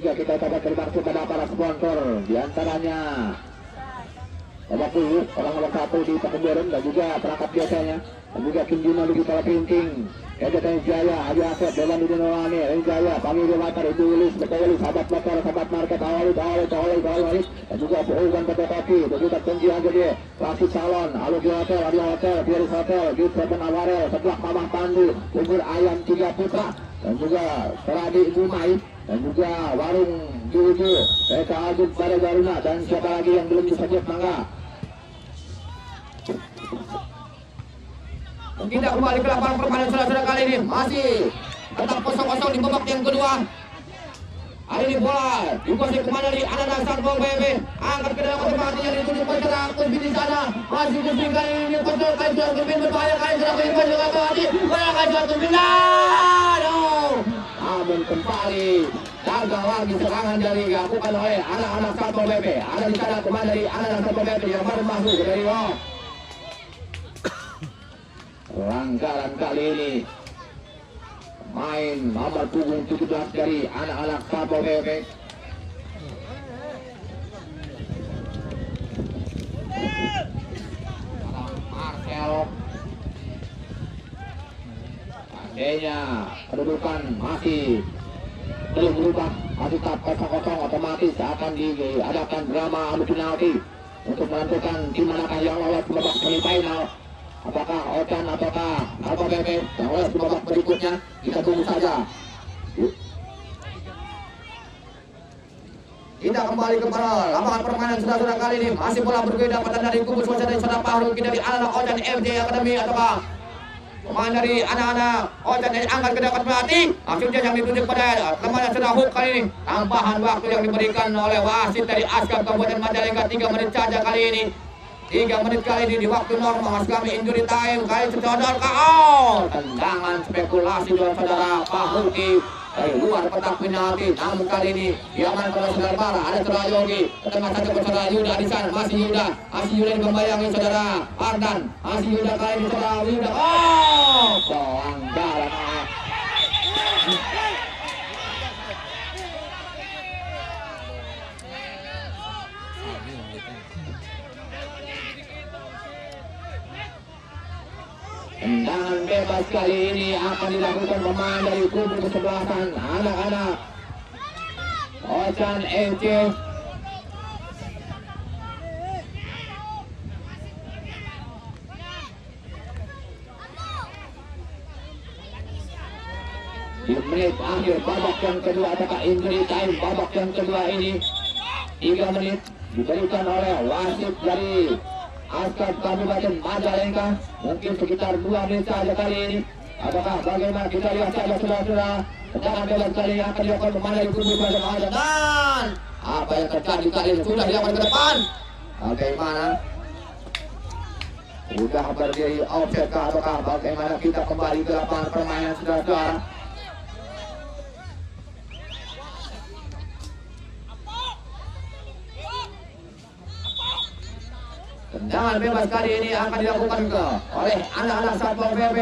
Juga kita dapat terima kasih kepada para sponsor, diantaranya orang nomor 1 di Paku Burung dan juga perangkat biasanya, dan juga Kim Juno di Kala Printing, Ejetan Jaya, Adi Asep, Dewan Dudinowani, Eri Jaya, Pamili Matar, Ibu Wilis, Betul Wilis, Sahabat Motor, Sahabat Market, Awali, dan juga Puugan PT Kopi, dan juga Tenggi Agede, Klasik Salon, Alugi Hotel, Adi Hotel, Biaris Hotel, Git Seven Awarel, Sebelah Mamah Pandu, Bubur Ayam 3 Putra, dan juga Serabi Ibu Mai, dan juga Warung Juju, Eka Agung pada Garuna, dan siapa lagi yang belum disebut mangga. Kita kembali ke lapangan permainan saudara-saudara kali ini masih tetap kosong-kosong di babak yang kedua. Hari ini bola dikuasai kemana dari anak-anak Satpol PP, angkat ke dalam kotak penalti yang dituju pencerang Turbin di sana, masih Turbin kali ini kocok kali Turbin berbahaya kali Turbin pencerang penalti, bayangkan Turbin namun kembali gagal lagi serangan dari dilakukan oleh anak-anak Satpol PP. Ada di sana pemain dari anak-anak Satpol PP yang baru masuk dari bawah. Pelanggaran kali ini main nomor punggung 17 dari anak-anak Satpol PP. Marcel. Seandainya kedudukan masih belum berubah, masih tetap kosong-kosong, otomatis akan diadakan drama adu penalti untuk menentukan tim manakah yang lolos ke babak semifinal. Apakah Ocan ataukah Satpol PP yang lolos ke babak berikutnya? Kita tunggu saja. Kita kembali kepada lapangan permainan saudara-saudara kali ini masih bola berbeda pada dari kubu swasta dari saudara Pahrul kita dari anak Ocan FJ Academy ataukah pemain dari anak-anak Ocan yang angkat ke depan pelatih. Maksudnya yang ditunjuk pada kemana sudah hook kali ini. Tambahan waktu yang diberikan oleh wasit dari Askam Kabupaten Majalengka 3 menit saja kali ini. 3 menit kali ini di waktu normal. Mas kami injury time kali tercodol KO. Tendangan spekulasi saudara Pak Hulki dari luar kotak penalti. Namun kali ini diamankan oleh saudara Bara. Ada saudara Yogi ke tengah saja saudara Yuda di sana. Masih Yuda yang membayangi saudara Ardan. Masih Yuda kali ini saudara Yuda. Oh, pelanggaran. Tendangan bebas kali ini akan dilakukan pemain dari kubu kesebelasan anak-anak Ocan FC. Di menit akhir babak yang kedua apakah injury time babak yang kedua ini 3 menit diberikan oleh wasit dari Askar Kabupaten Majalengka, mungkin sekitar 2 menit saja kali ini. Apakah bagaimana kita lihat saja saudara-saudara. Tendangan bebas kali ini akan dilakukan pemain dari kubu Majalengka. Dan apa yang terjadi kali ini sudah dilakukan ke depan. Bagaimana? Sudah berdiri offset kah ataukah bagaimana kita kembali ke lapangan permainan saudara-saudara. Tendangan bebas kali ini akan dilakukan oleh anak-anak Satpol PP.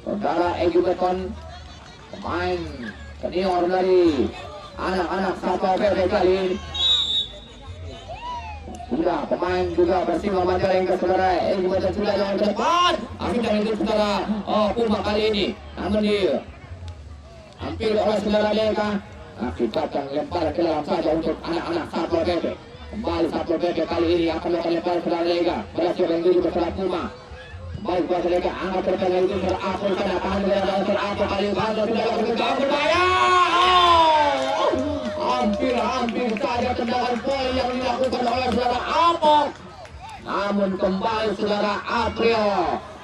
Saudara Egy Beton, pemain senior dari anak-anak Satpol PP kali ini. Sudah pemain juga bersama Majalengka saudara Egy Beton sudah jalan ke depan. Akhirnya itu saudara Puma kali ini. Namun dia hampir oleh saudara Deka. Akibatkan lempar ke dalam saja untuk anak-anak Satpol PP. Kembali Satpol PP kali ini akan melakukan lempar saudara Lega. Berhasil yang dulu bersama Puma. Baik kuasa Lega angkat terkena itu saudara Apol karena tahan dengan saudara Apol kali ini sudah lakukan jauh berbahaya. Hampir saja tendangan poin yang dilakukan oleh saudara Apol. Namun kembali saudara April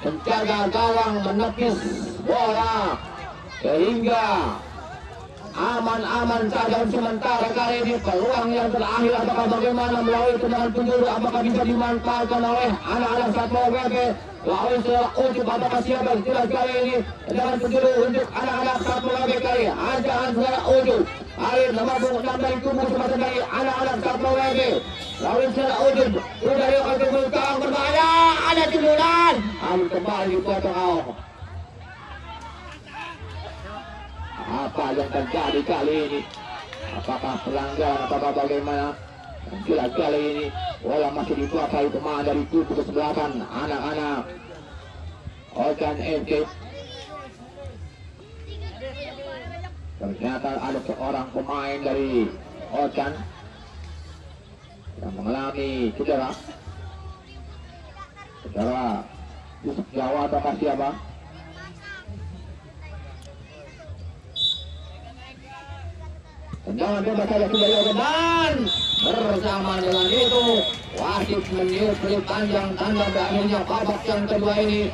menjaga gawang menepis bola sehingga aman-aman saja sementara kali ini. Peluang yang terakhir apakah bagaimana melalui tendangan penjuru apakah bisa dimanfaatkan oleh anak-anak Satpol PP. Lawan saudara Ucup apakah siapa jelas kali ini tendangan penjuru untuk anak-anak Satpol PP kali ini. Ancaman saudara Ucup akhir nomor 6 dari kubu semacam dari anak-anak Satpol PP. Lawan saudara Ucup sudah dilakukan belakang berbahaya. Ada timbulan kembali dipotong awal. Apa yang terjadi kali ini? Apakah pelanggaran atau bagaimana? Jelas kali ini bola masih dikuasai pemain dari kubu kesebelasan anak-anak Ocan FC. Ternyata ada seorang pemain dari Ocan yang mengalami cedera. Yusuf Jawa atau siapa? Tendangan bebas saja sudah dilakukan dan bersama dengan itu wasit meniup peluit panjang tanda berakhirnya babak yang kedua ini.